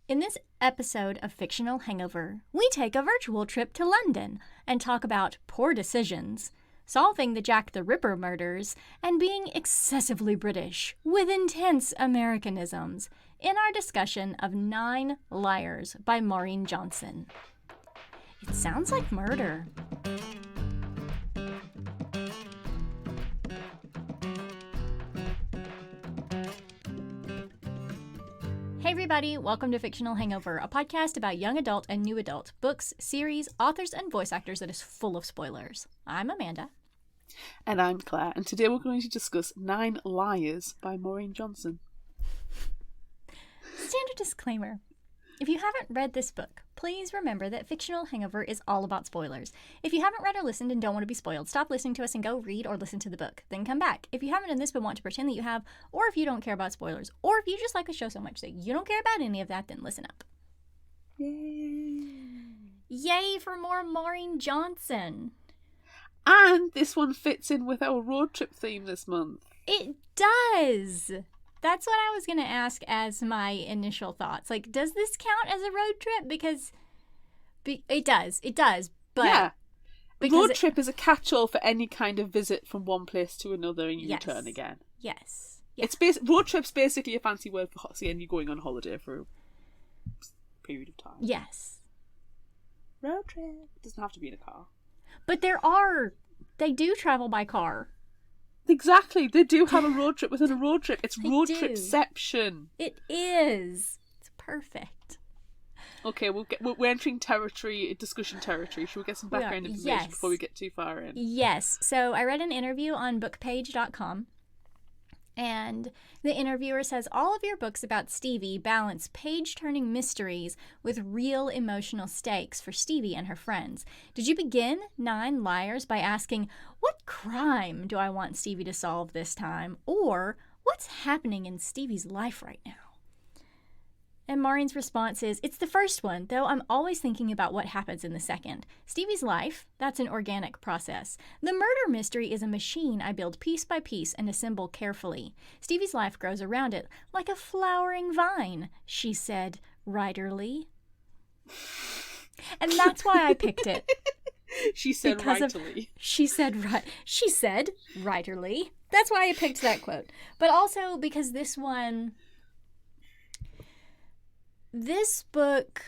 In this episode of Fictional Hangover, we take a virtual trip to London and talk about poor decisions, solving the Jack the Ripper murders, and being excessively British with intense Americanisms in our discussion of 9 Liars by Maureen Johnson. It sounds like murder. Hey everybody, welcome to Fictional Hangover, a podcast about young adult and new adult books, series, authors, and voice actors that is full of spoilers. I'm Amanda. And I'm Claire, and today we're going to discuss 9 Liars by Maureen Johnson. Standard disclaimer. If you haven't read this book, please remember that Fictional Hangover is all about spoilers. If you haven't read or listened and don't want to be spoiled, stop listening to us and go read or listen to the book. Then come back. If you haven't done this but want to pretend that you have, or if you don't care about spoilers, or if you just like the show so much that you don't care about any of that, then listen up. Yay! Yay for more Maureen Johnson! And this one fits in with our road trip theme this month. It does! That's what I was going to ask as my initial thoughts. Like, does this count as a road trip? Because it does, but... Yeah. Road trip is a catch-all for any kind of visit from one place to another and you return again. Yes. Road trip's basically a fancy word for saying you're going on holiday for a period of time. Yes. Road trip. It doesn't have to be in a car. But they do travel by car. Exactly. They do have a road trip within a road trip. It's road tripception. It is. It's perfect. Okay, we're entering discussion territory. Should we get some background information before we get too far in? Yes. So I read an interview on bookpage.com. And the interviewer says, all of your books about Stevie balance page-turning mysteries with real emotional stakes for Stevie and her friends. Did you begin 9 Liars by asking, what crime do I want Stevie to solve this time? Or, what's happening in Stevie's life right now? And Maureen's response is, it's the first one, though I'm always thinking about what happens in the second. Stevie's life, that's an organic process. The murder mystery is a machine I build piece by piece and assemble carefully. Stevie's life grows around it like a flowering vine, she said, writerly. And that's why I picked it. She said writerly. She said writerly. That's why I picked that quote. But also because this book,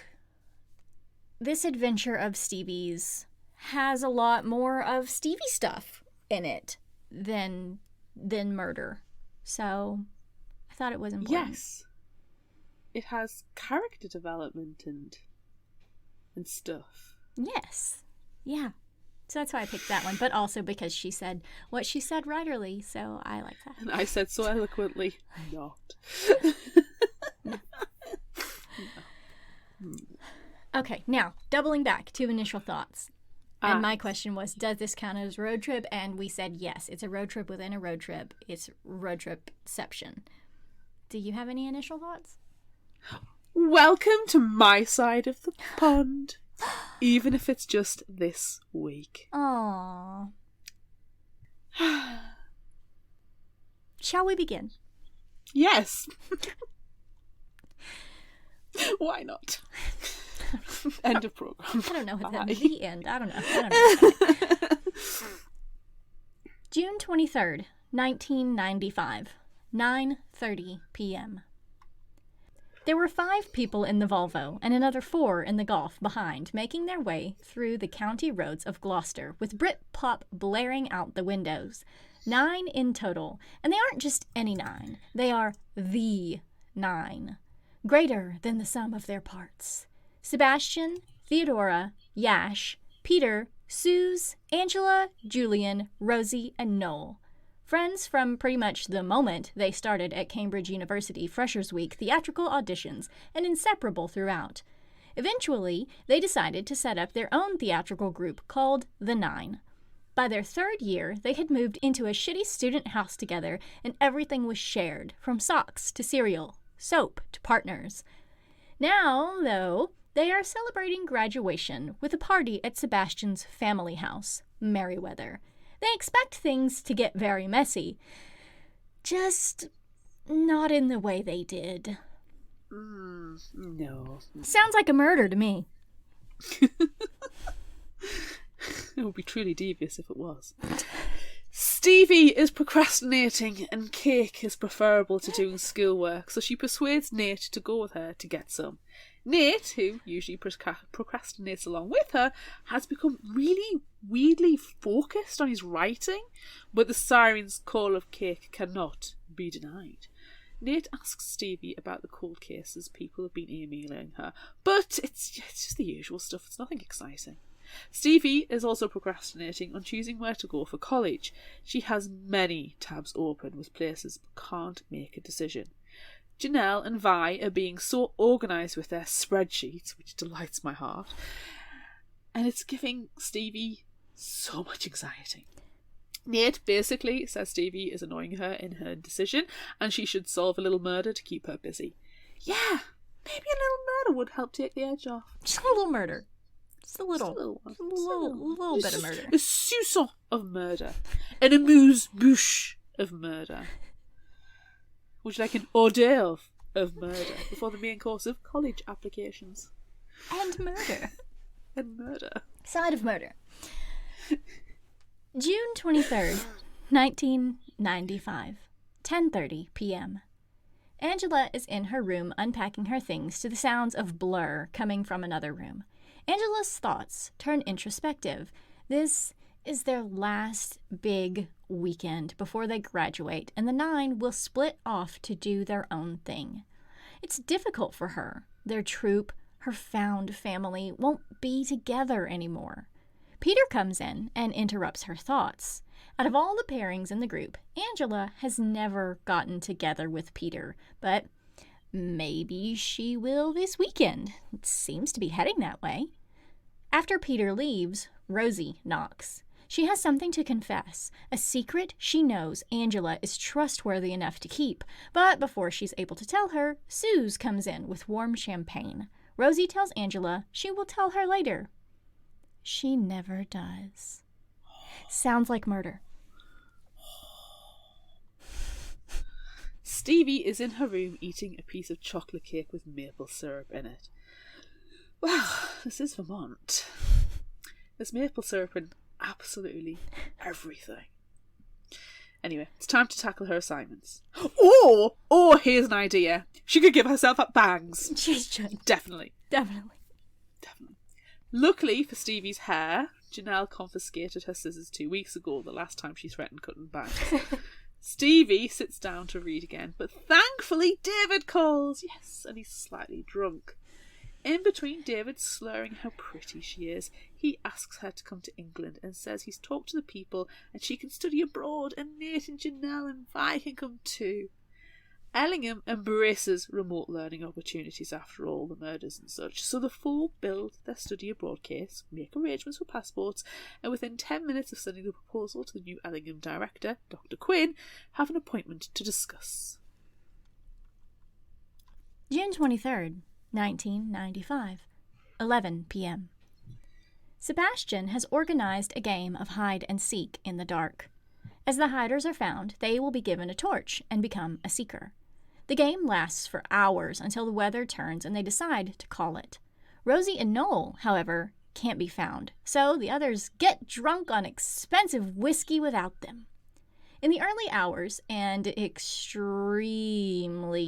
this adventure of Stevie's has a lot more of Stevie stuff in it than murder. So I thought it was important. Yes. It has character development and stuff. Yes. Yeah. So that's why I picked that one. But also because she said what she said writerly, so I like that. And I said so eloquently, not. Okay, now, doubling back to initial thoughts. And my question was, does this count as a road trip? And we said yes, it's a road trip within a road trip. It's road tripception. Do you have any initial thoughts? Welcome to my side of the pond. Even if it's just this week. Aww. Shall we begin? Yes. Why not? End of program. I don't know. The end. I don't know. June 23rd, 1995, 9:30 p.m. There were 5 people in the Volvo and another 4 in the Golf behind, making their way through the county roads of Gloucester, with Britpop blaring out the windows. 9 in total, and they aren't just any 9. They are the 9. Greater than the sum of their parts. Sebastian, Theodora, Yash, Peter, Suze, Angela, Julian, Rosie, and Noel. Friends from pretty much the moment they started at Cambridge University Freshers' Week theatrical auditions, and inseparable throughout. Eventually, they decided to set up their own theatrical group called The 9. By their 3rd year, they had moved into a shitty student house together, and everything was shared, from socks to cereal, soap to partners. Now, though, they are celebrating graduation with a party at Sebastian's family house, Merriweather. They expect things to get very messy, just not in the way they did. No. Sounds like a murder to me. It would be truly devious if it was. Stevie is procrastinating and cake is preferable to doing schoolwork, so she persuades Nate to go with her to get some. Nate, who usually procrastinates along with her, has become really weirdly focused on his writing, but the siren's call of cake cannot be denied. Nate asks Stevie about the cold cases people have been emailing her, but it's just the usual stuff, it's nothing exciting. Stevie is also procrastinating on choosing where to go for college. She has many tabs open with places but can't make a decision. Janelle and Vi are being so organised with their spreadsheets, which delights my heart, and it's giving Stevie so much anxiety. Nate basically says Stevie is annoying her in her decision and she should solve a little murder to keep her busy. Yeah, maybe a little murder would help take the edge off. Just a little murder. Just a little bit of murder. A soupçon of murder. An amuse-bouche of murder. Would you like an hors d'oeuvre of murder before the main course of college applications? And murder. And murder. Side of murder. June 23rd, 1995, 10:30 p.m. Angela is in her room unpacking her things to the sounds of blur coming from another room. Angela's thoughts turn introspective. This is their last big weekend before they graduate, and the 9 will split off to do their own thing. It's difficult for her. Their troop, her found family, won't be together anymore. Peter comes in and interrupts her thoughts. Out of all the pairings in the group, Angela has never gotten together with Peter, but maybe she will this weekend. It seems to be heading that way. After Peter leaves, Rosie knocks. She has something to confess, a secret she knows Angela is trustworthy enough to keep. But before she's able to tell her, Suze comes in with warm champagne. Rosie tells Angela she will tell her later. She never does. Sounds like murder. Stevie is in her room eating a piece of chocolate cake with maple syrup in it. Well, this is Vermont. There's maple syrup in absolutely everything. Anyway, it's time to tackle her assignments. Or here's an idea. She could give herself up bangs. She should. Definitely. Luckily for Stevie's hair, Janelle confiscated her scissors 2 weeks ago, the last time she threatened cutting bangs. Stevie sits down to read again, but thankfully David calls. Yes, and he's slightly drunk. In between David slurring how pretty she is, he asks her to come to England and says he's talked to the people and she can study abroad and Nate and Janelle and Vi can come too. Ellingham embraces remote learning opportunities after all the murders and such, so the four build their study abroad case, make arrangements for passports, and within 10 minutes of sending the proposal to the new Ellingham director, Dr. Quinn, have an appointment to discuss. June 23rd, 1995, 11 p.m. Sebastian has organized a game of hide and seek in the dark. As the hiders are found, they will be given a torch and become a seeker. The game lasts for hours until the weather turns and they decide to call it. Rosie and Noel, however, can't be found, so the others get drunk on expensive whiskey without them. In the early hours, and extremely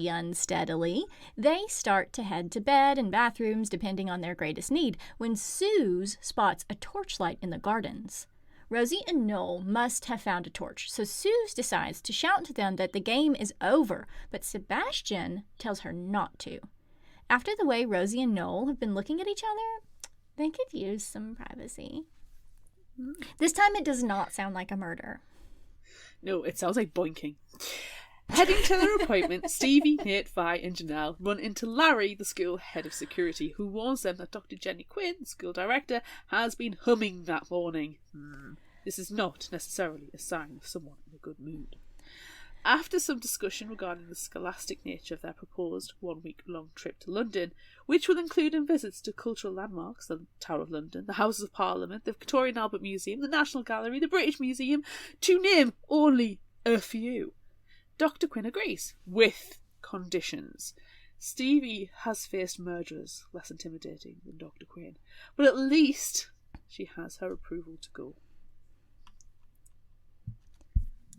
unsteadily, they start to head to bed and bathrooms depending on their greatest need, when Suze spots a torchlight in the gardens. Rosie and Noel must have found a torch, so Suze decides to shout to them that the game is over, but Sebastian tells her not to. After the way Rosie and Noel have been looking at each other, they could use some privacy. This time it does not sound like a murder. No, it sounds like boinking. Heading to their appointment, Stevie, Nate, Vi and Janelle run into Larry, the school head of security, who warns them that Dr. Jenny Quinn, the school director, has been humming that morning. This is not necessarily a sign of someone in a good mood. After some discussion regarding the scholastic nature of their proposed 1-week-long trip to London, which will include visits to cultural landmarks, the Tower of London, the Houses of Parliament, the Victoria and Albert Museum, the National Gallery, the British Museum, to name only a few, Dr. Quinn agrees, with conditions. Stevie has faced murderers less intimidating than Dr. Crane, but at least she has her approval to go.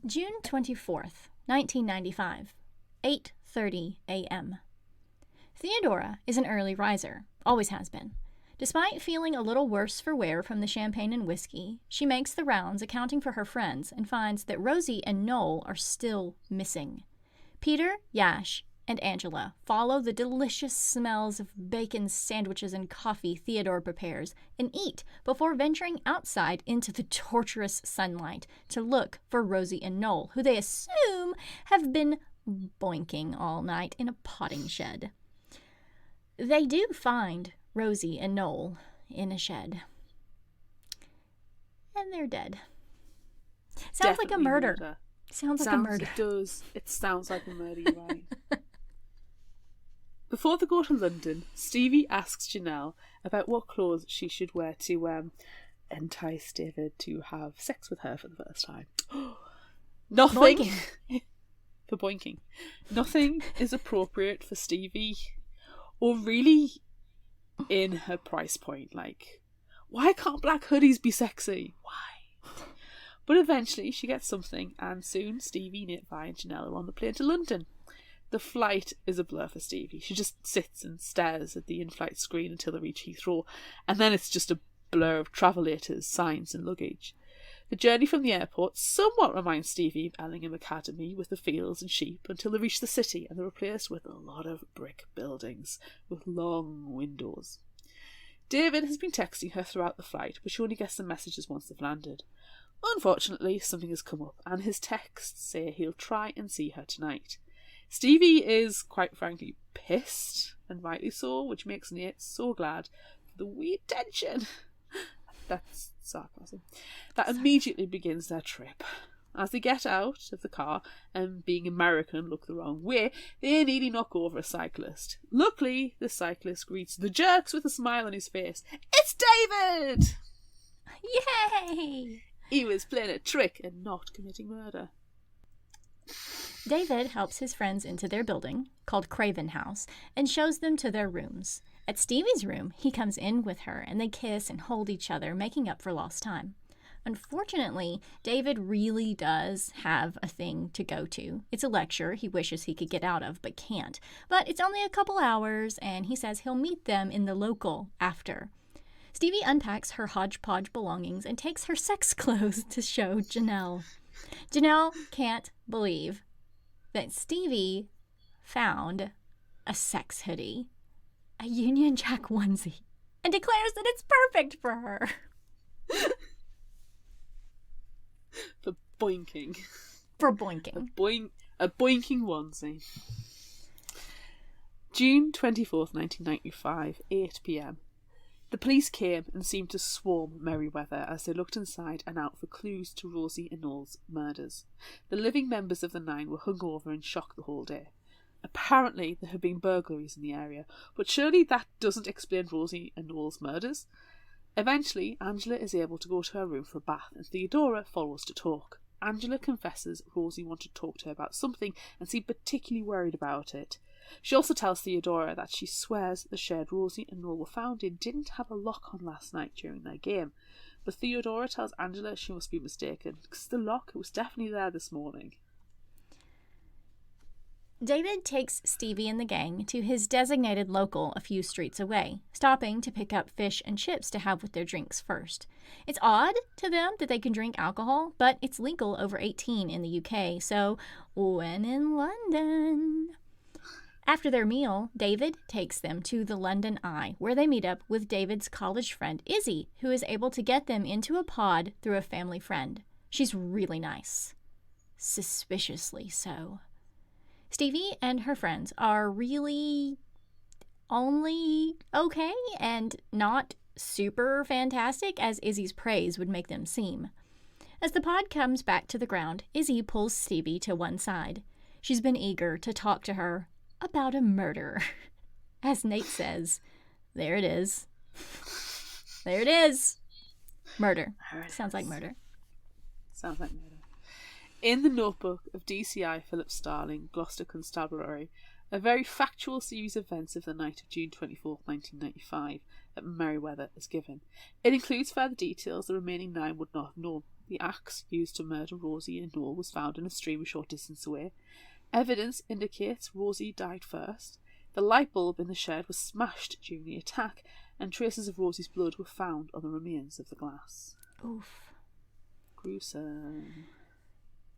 June 24th, 1995, 8:30 a.m. Theodora is an early riser, always has been. Despite feeling a little worse for wear from the champagne and whiskey, she makes the rounds accounting for her friends and finds that Rosie and Noel are still missing. Peter, Yash, and Angela follow the delicious smells of bacon sandwiches and coffee Theodore prepares and eat before venturing outside into the torturous sunlight to look for Rosie and Noel, who they assume have been boinking all night in a potting shed. They do find Rosie and Noel in a shed. And they're dead. Sounds like a murder. Sounds like a murder. It does. It sounds like a murder, you're right. Before they go to London, Stevie asks Janelle about what clothes she should wear to entice David to have sex with her for the first time. Nothing. Boinking. For boinking. Nothing is appropriate for Stevie, or really in her price point. Like, why can't black hoodies be sexy? Why? But eventually she gets something, and soon Stevie, Nate, Vi and Janelle are on the plane to London. The flight is a blur for Stevie. She just sits and stares at the in-flight screen until they reach Heathrow, and then it's just a blur of travel letters, signs and luggage. The journey from the airport somewhat reminds Stevie of Ellingham Academy, with the fields and sheep, until they reach the city and they're replaced with a lot of brick buildings with long windows. David has been texting her throughout the flight, but she only gets the messages once they've landed. Unfortunately, something has come up, and his texts say he'll try and see her tonight. Stevie is, quite frankly, pissed, and rightly so, which makes Nate so glad for the wee attention. That's sarcasm. That immediately begins their trip. As they get out of the car and, being American, look the wrong way, they nearly knock over a cyclist. Luckily, the cyclist greets the jerks with a smile on his face. It's David! Yay! He was playing a trick and not committing murder. David helps his friends into their building, called Craven House, and shows them to their rooms. At Stevie's room, he comes in with her, and they kiss and hold each other, making up for lost time. Unfortunately, David really does have a thing to go to. It's a lecture he wishes he could get out of, but can't. But it's only a couple hours, and he says he'll meet them in the local after. Stevie unpacks her hodgepodge belongings and takes her sex clothes to show Janelle. Janelle can't believe that Stevie found a sex hoodie, a Union Jack onesie, and declares that it's perfect for her. For boinking. For boinking. A boinking onesie. June 24th, 1995, 8 p.m. The police came and seemed to swarm Merryweather as they looked inside and out for clues to Rosie and Noel's murders. The living members of the Nine were hungover and shocked the whole day. Apparently there had been burglaries in the area, but surely that doesn't explain Rosie and Noel's murders. Eventually, Angela is able to go to her room for a bath, and Theodora follows to talk. Angela confesses Rosie wanted to talk to her about something and seemed particularly worried about it. She also tells Theodora that she swears the shed Rosie and Noel were found in didn't have a lock on last night during their game. But Theodora tells Angela she must be mistaken, because the lock was definitely there this morning. David takes Stevie and the gang to his designated local a few streets away, stopping to pick up fish and chips to have with their drinks first. It's odd to them that they can drink alcohol, but it's legal over 18 in the UK, so when in London... After their meal, David takes them to the London Eye, where they meet up with David's college friend Izzy, who is able to get them into a pod through a family friend. She's really nice. Suspiciously so. Stevie and her friends are really only okay and not super fantastic as Izzy's praise would make them seem. As the pod comes back to the ground, Izzy pulls Stevie to one side. She's been eager to talk to her about a murder. As Nate says, there it is. There it is. Murder. Sounds like murder. Sounds like murder. In the notebook of DCI Philip Starling, Gloucester Constabulary, A very factual series of events of the night of June 24th, 1995 at Merryweather is given. It includes further details the remaining 9 would not have known. The axe used to murder Rosie and Noel was found in a stream a short distance away. Evidence indicates Rosie died first. The light bulb in the shed was smashed during the attack, and traces of Rosie's blood were found on the remains of the glass. Oof. Gruesome.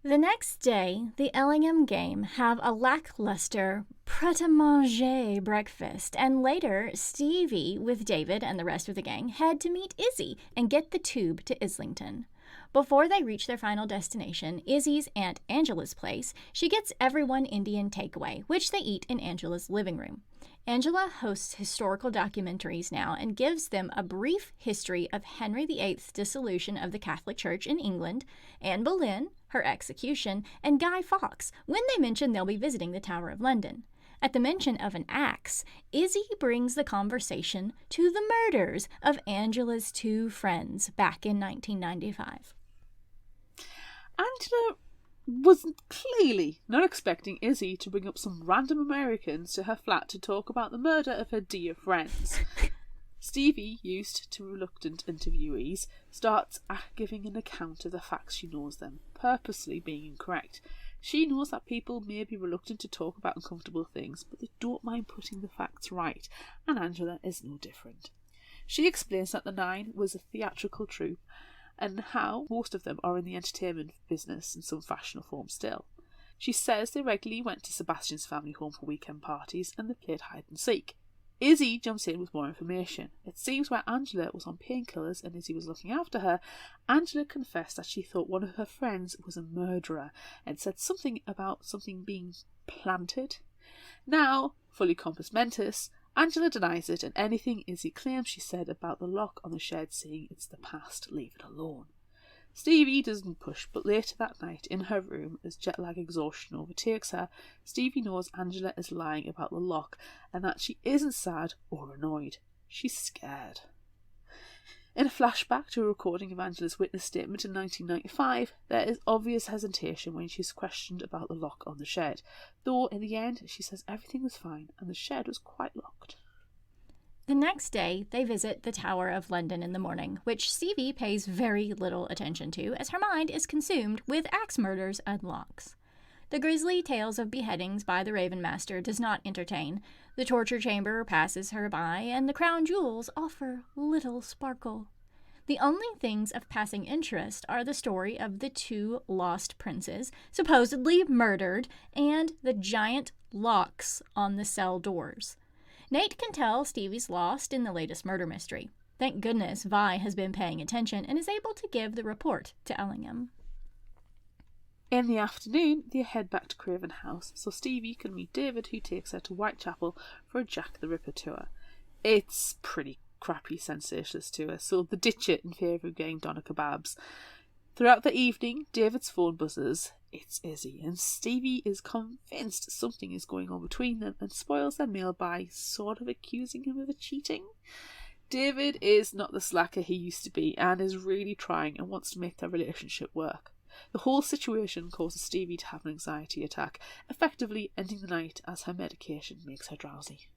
The next day, the Ellingham gang have a lackluster pret-a-manger breakfast, and later Stevie, with David and the rest of the gang, head to meet Izzy and get the tube to Islington. Before they reach their final destination, Izzy's Aunt Angela's place, she gets everyone Indian takeaway, which they eat in Angela's living room. Angela hosts historical documentaries now and gives them a brief history of Henry VIII's dissolution of the Catholic Church in England, Anne Boleyn, her execution, and Guy Fawkes when they mention they'll be visiting the Tower of London. At the mention of an axe, Izzy brings the conversation to the murders of Angela's 2 friends back in 1995. Angela was clearly not expecting Izzy to bring up some random Americans to her flat to talk about the murder of her dear friends. Stevie, used to reluctant interviewees, starts giving an account of the facts she knows them, purposely being incorrect. She knows that people may be reluctant to talk about uncomfortable things, but they don't mind putting the facts right, and Angela is no different. She explains that the 9 was a theatrical troupe, and how most of them are in the entertainment business in some fashion or form still. She says they regularly went to Sebastian's family home for weekend parties and they played hide and seek. Izzy jumps in with more information. It seems where Angela was on painkillers and Izzy was looking after her, Angela confessed that she thought one of her friends was a murderer and said something about something being planted. Now, fully compos mentis, Angela denies it, and anything Izzy claims she said about the lock on the shed, saying it's the past, leave it alone. Stevie doesn't push, but later that night in her room, as jet lag exhaustion overtakes her, Stevie knows Angela is lying about the lock and that she isn't sad or annoyed. She's scared. In a flashback to a recording of Angela's witness statement in 1995, there is obvious hesitation when she's questioned about the lock on the shed, though in the end she says everything was fine and the shed was quite locked. The next day, they visit the Tower of London in the morning, which Stevie pays very little attention to as her mind is consumed with axe murders and locks. The grisly tales of beheadings by the Raven Master does not entertain, the torture chamber passes her by, and the crown jewels offer little sparkle. The only things of passing interest are the story of the 2 lost princes, supposedly murdered, and the giant locks on the cell doors. Nate can tell Stevie's lost in the latest murder mystery. Thank goodness Vi has been paying attention and is able to give the report to Ellingham. In the afternoon, they head back to Craven House so Stevie can meet David, who takes her to Whitechapel for a Jack the Ripper tour. It's pretty crappy sensationalist tour, so they ditch it in favour of getting doner kebabs. Throughout the evening, David's phone buzzes. It's Izzy, and Stevie is convinced something is going on between them and spoils their meal by sort of accusing him of cheating. David is not the slacker he used to be and is really trying and wants to make their relationship work. The whole situation causes Stevie to have an anxiety attack, effectively ending the night as her medication makes her drowsy.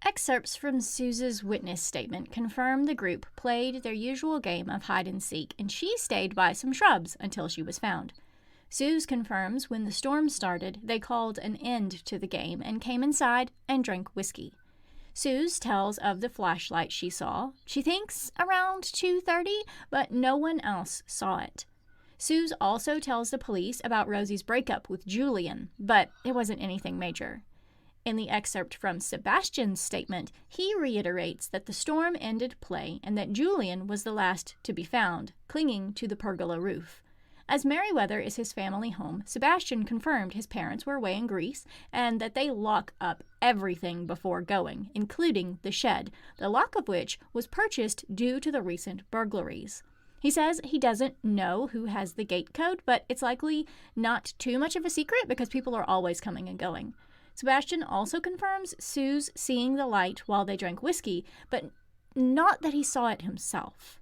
Excerpts from Suze's witness statement confirm the group played their usual game of hide-and-seek, and she stayed by some shrubs until she was found. Suze confirms when the storm started, they called an end to the game and came inside and drank whiskey. Suze tells of the flashlight she saw. She thinks around 2:30, but no one else saw it. Suze also tells the police about Rosie's breakup with Julian, but it wasn't anything major. In the excerpt from Sebastian's statement, he reiterates that the storm ended play and that Julian was the last to be found, clinging to the pergola roof. As Merryweather is his family home, Sebastian confirmed his parents were away in Greece and that they lock up everything before going, including the shed, the lock of which was purchased due to the recent burglaries. He says he doesn't know who has the gate code, but it's likely not too much of a secret because people are always coming and going. Sebastian also confirms Suze seeing the light while they drank whiskey, but not that he saw it himself.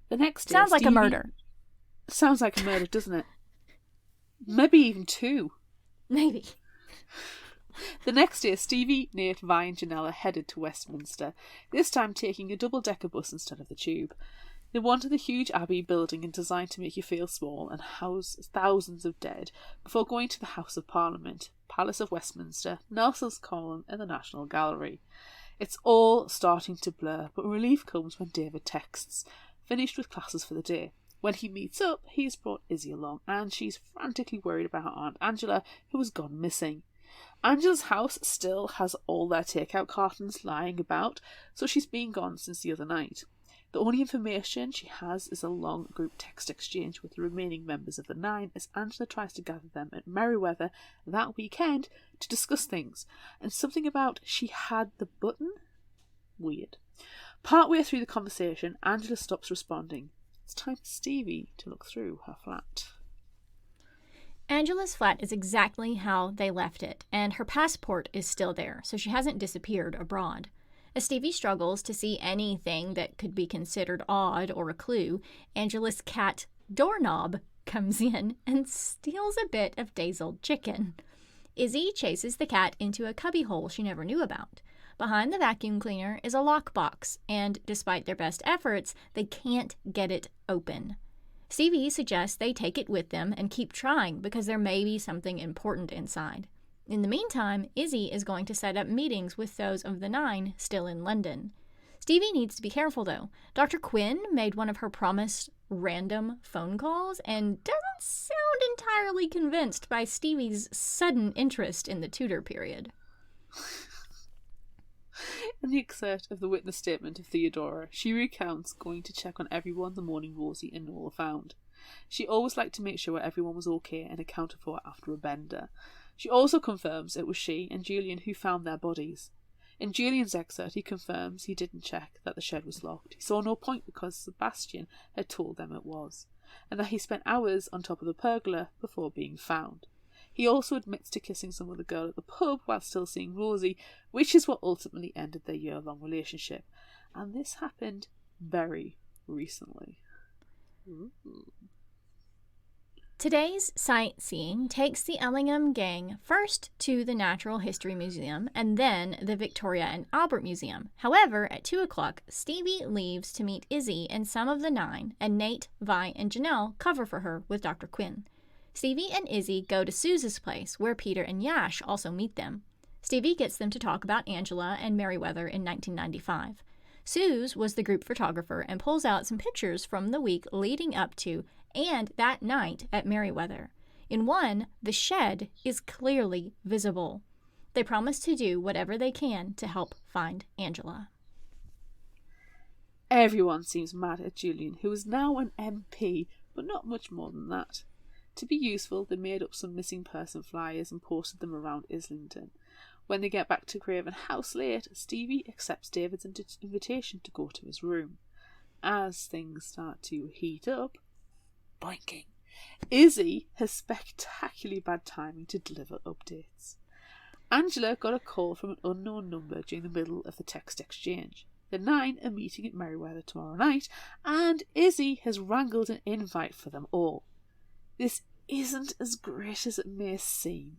The next day, Sounds like a murder. Sounds like a murder, doesn't it? Maybe even 2. Maybe. The next day, Stevie, Nate, Vi and Janella headed to Westminster, this time taking a double-decker bus instead of the tube. They wanted the huge Abbey building and designed to make you feel small and house thousands of dead before going to the House of Parliament, Palace of Westminster, Nelson's Column and the National Gallery. It's all starting to blur, but relief comes when David texts, finished with classes for the day. When he meets up, he's brought Izzy along, and she's frantically worried about her Aunt Angela, who has gone missing. Angela's house still has all their takeout cartons lying about, so she's been gone since the other night. The only information she has is a long group text exchange with the remaining members of the Nine as Angela tries to gather them at Merryweather that weekend to discuss things, and something about she had the button? Weird. Partway through the conversation, Angela stops responding. It's time for Stevie to look through her flat. Angela's flat is exactly how they left it, and her passport is still there, so she hasn't disappeared abroad. As Stevie struggles to see anything that could be considered odd or a clue, Angela's cat, Doorknob, comes in and steals a bit of dazzled chicken. Izzy chases the cat into a cubbyhole she never knew about. Behind the vacuum cleaner is a lockbox, and despite their best efforts, they can't get it open. Stevie suggests they take it with them and keep trying because there may be something important inside. In the meantime, Izzy is going to set up meetings with those of the Nine still in London. Stevie needs to be careful, though. Dr. Quinn made one of her promised random phone calls and doesn't sound entirely convinced by Stevie's sudden interest in the Tudor period. In the excerpt of the witness statement of Theodora, she recounts going to check on everyone the morning Rosie and Nola found. She always liked to make sure everyone was okay and accounted for after a bender. She also confirms it was she and Julian who found their bodies. In Julian's excerpt, he confirms he didn't check that the shed was locked. He saw no point because Sebastian had told them it was, and that he spent hours on top of the pergola before being found. He also admits to kissing some other girl at the pub while still seeing Rosie, which is what ultimately ended their year-long relationship. And this happened very recently. Ooh. Today's sightseeing takes the Ellingham gang first to the Natural History Museum and then the Victoria and Albert Museum. However, at 2 o'clock, Stevie leaves to meet Izzy and some of the Nine, and Nate, Vi, and Janelle cover for her with Dr. Quinn. Stevie and Izzy go to Suze's place, where Peter and Yash also meet them. Stevie gets them to talk about Angela and Merryweather in 1995. Suze was the group photographer and pulls out some pictures from the week leading up to and that night at Merryweather. In one, the shed is clearly visible. They promise to do whatever they can to help find Angela. Everyone seems mad at Julian, who is now an MP, but not much more than that. To be useful, they made up some missing person flyers and posted them around Islington. When they get back to Craven House late, Stevie accepts David's invitation to go to his room. As things start to heat up, boinking, Izzy has spectacularly bad timing to deliver updates. Angela got a call from an unknown number during the middle of the text exchange. The Nine are meeting at Merryweather tomorrow night, and Izzy has wrangled an invite for them all. This isn't as great as it may seem.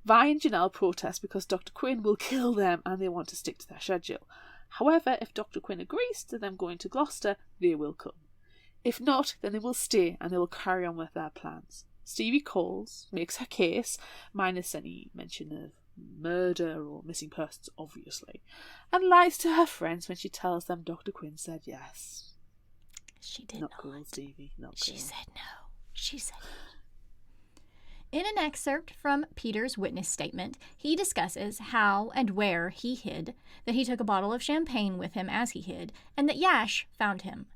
Vi and Janelle protest because Dr. Quinn will kill them and they want to stick to their schedule. However, if Dr. Quinn agrees to them going to Gloucester, they will come. If not, then they will stay and they will carry on with their plans. Stevie calls, makes her case, minus any mention of murder or missing persons, obviously, and lies to her friends when she tells them Dr. Quinn said yes. She did not. Not Cool, Stevie. Not cool. She said no. She said no. In an excerpt from Peter's witness statement, he discusses how and where he hid, that he took a bottle of champagne with him as he hid, and that Yash found him.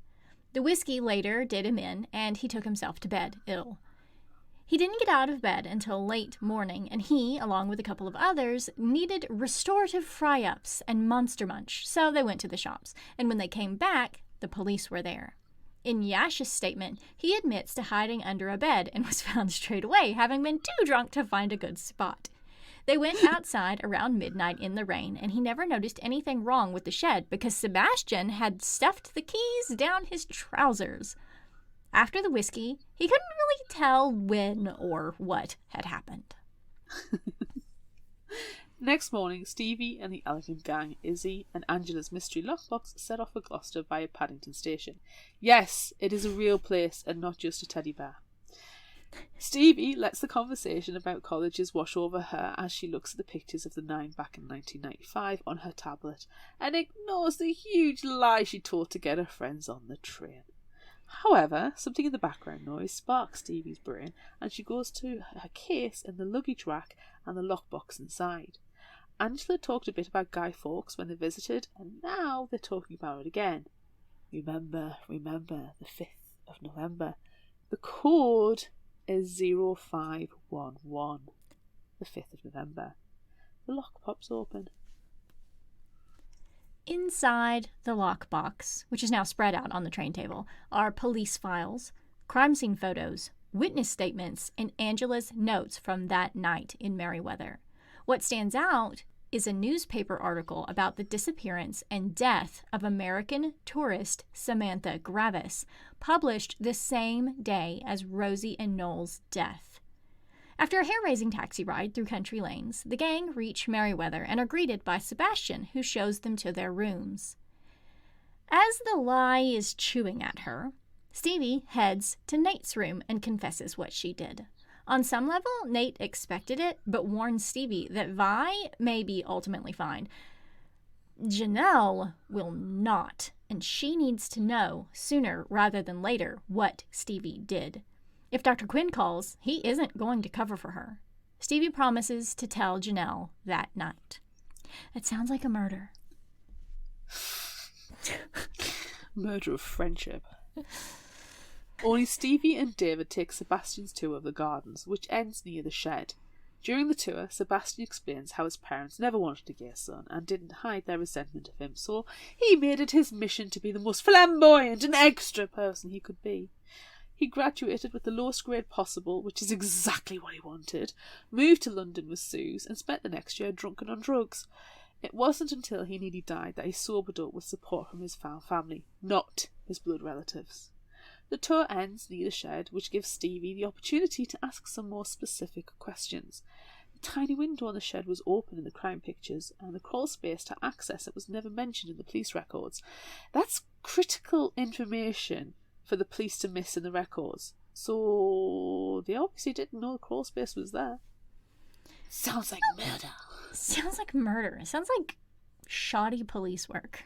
The whiskey later did him in, and he took himself to bed, ill. He didn't get out of bed until late morning, and he, along with a couple of others, needed restorative fry-ups and Monster Munch, so they went to the shops, and when they came back, the police were there. In Yash's statement, he admits to hiding under a bed and was found straight away, having been too drunk to find a good spot. They went outside around midnight in the rain, and he never noticed anything wrong with the shed because Sebastian had stuffed the keys down his trousers. After the whiskey, he couldn't really tell when or what had happened. Next morning, Stevie and the Elegant Gang, Izzy and Angela's mystery lockbox set off for Gloucester via Paddington Station. Yes, it is a real place and not just a teddy bear. Stevie lets the conversation about colleges wash over her as she looks at the pictures of the 9 back in 1995 on her tablet and ignores the huge lie she told to get her friends on the train. However, something in the background noise sparks Stevie's brain and she goes to her case in the luggage rack and the lockbox inside. Angela talked a bit about Guy Fawkes when they visited, and now they're talking about it again. Remember, the 5th of November. The code is 0511. The 5th of November. The lock pops open. Inside the lockbox, which is now spread out on the train table, are police files, crime scene photos, witness statements, and Angela's notes from that night in Merriweather. What stands out is a newspaper article about the disappearance and death of American tourist Samantha Gravis, published the same day as Rosie and Noel's death. After a hair-raising taxi ride through country lanes, the gang reach Merriweather and are greeted by Sebastian, who shows them to their rooms. As the lie is chewing at her, Stevie heads to Nate's room and confesses what she did. On some level, Nate expected it, but warns Stevie that Vi may be ultimately fine. Janelle will not, and she needs to know sooner rather than later what Stevie did. If Dr. Quinn calls, he isn't going to cover for her. Stevie promises to tell Janelle that night. It sounds like a murder. Murder of friendship. Only Stevie and David take Sebastian's tour of the gardens, which ends near the shed. During the tour, Sebastian explains how his parents never wanted a gay son and didn't hide their resentment of him, so he made it his mission to be the most flamboyant and extra person he could be. He graduated with the lowest grade possible, which is exactly what he wanted, moved to London with Suze, and spent the next year drunken on drugs. It wasn't until he nearly died that he sobered up with support from his found family, not his blood relatives. The tour ends near the shed, which gives Stevie the opportunity to ask some more specific questions. The tiny window on the shed was open in the crime pictures, and the crawl space to access it was never mentioned in the police records. That's critical information for the police to miss in the records. So they obviously didn't know the crawl space was there. Sounds like murder. Sounds like murder. Sounds like shoddy police work.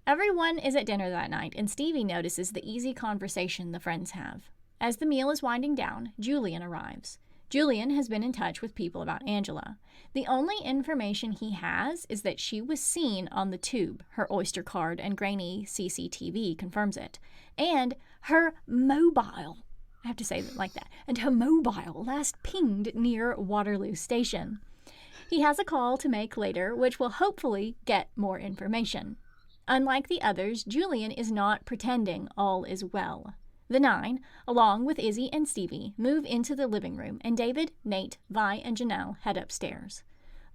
Everyone is at dinner that night, and Stevie notices the easy conversation the friends have. As the meal is winding down, Julian arrives. Julian has been in touch with people about Angela. The only information he has is that she was seen on the tube. Her Oyster card and grainy CCTV confirms it. And her mobile, I have to say it like that, and her mobile last pinged near Waterloo Station. He has a call to make later, which will hopefully get more information. Unlike the others, Julian is not pretending all is well. The 9, along with Izzy and Stevie, move into the living room, and David, Nate, Vi, and Janelle head upstairs.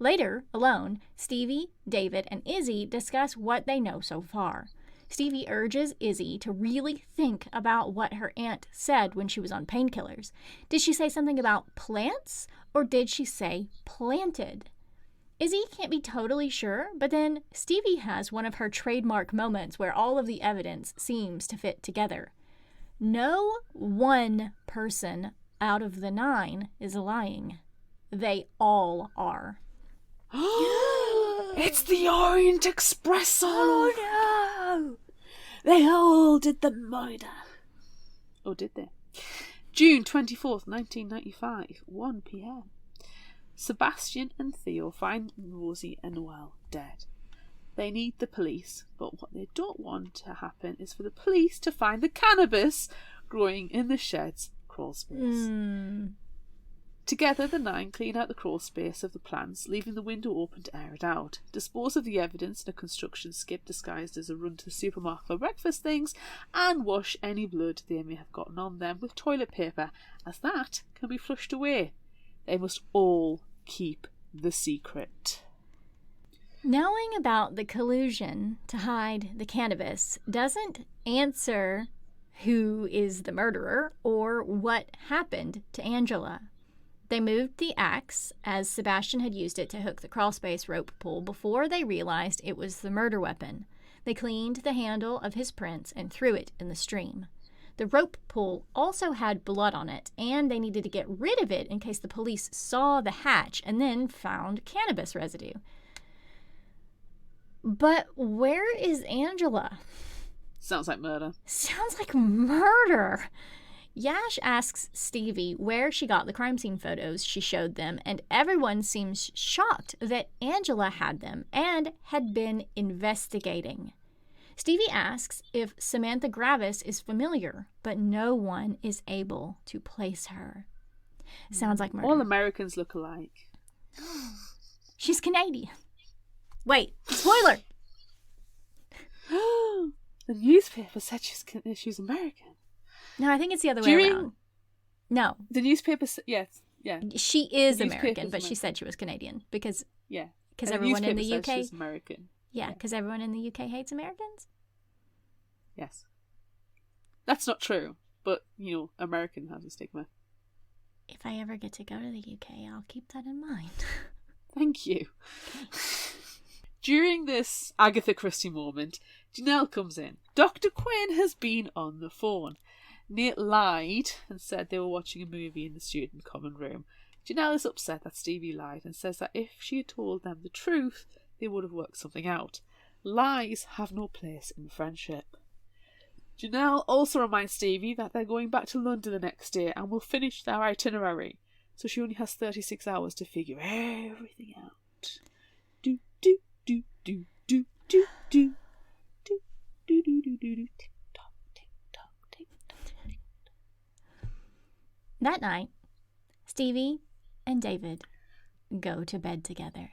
Later, alone, Stevie, David, and Izzy discuss what they know so far. Stevie urges Izzy to really think about what her aunt said when she was on painkillers. Did she say something about plants, or did she say planted? Izzy can't be totally sure, but then Stevie has one of her trademark moments where all of the evidence seems to fit together. No one person out of the 9 is lying. They all are. It's the Orient Express! Oh no! They all did the murder. Or did they? June 24th, 1995, 1 p.m. Sebastian and Theo find Rosie and Noel dead. They need the police, but what they don't want to happen is for the police to find the cannabis growing in the shed's crawl space. Together, the 9 clean out the crawl space of the plants, leaving the window open to air it out, dispose of the evidence in a construction skip disguised as a run to the supermarket for breakfast things, and wash any blood they may have gotten on them with toilet paper, as that can be flushed away. They must all keep the secret. Knowing about the collusion to hide the cannabis doesn't answer who is the murderer or what happened to Angela. They moved the axe, as Sebastian had used it to hook the crawlspace rope pull, before they realized it was the murder weapon. They cleaned the handle of his prints and threw it in the stream. The rope pull also had blood on it, and they needed to get rid of it in case the police saw the hatch and then found cannabis residue. But where is Angela? Sounds like murder. Sounds like murder. Yash asks Stevie where she got the crime scene photos she showed them, and everyone seems shocked that Angela had them and had been investigating. Stevie asks if Samantha Gravis is familiar, but no one is able to place her. Sounds like murder. All Americans look alike. She's Canadian. Wait, spoiler! The newspaper said she was American. No, I think it's the other way around. No. The newspaper yeah. She is American, but she said she was Canadian because everyone in the UK she's American. Yeah, because everyone in the UK hates Americans? Yes. That's not true, but, American has a stigma. If I ever get to go to the UK, I'll keep that in mind. Thank you. During this Agatha Christie moment, Janelle comes in. Dr. Quinn has been on the phone. Nate lied and said they were watching a movie in the student common room. Janelle is upset that Stevie lied and says that if she had told them the truth, they would have worked something out. Lies have no place in friendship. Janelle also reminds Stevie that they're going back to London the next day and will finish their itinerary, so she only has 36 hours to figure everything out. Do do do do do do do do do do do do do. Tick tock, tick tock, tick tock, tick tock. That night, Stevie and David go to bed together.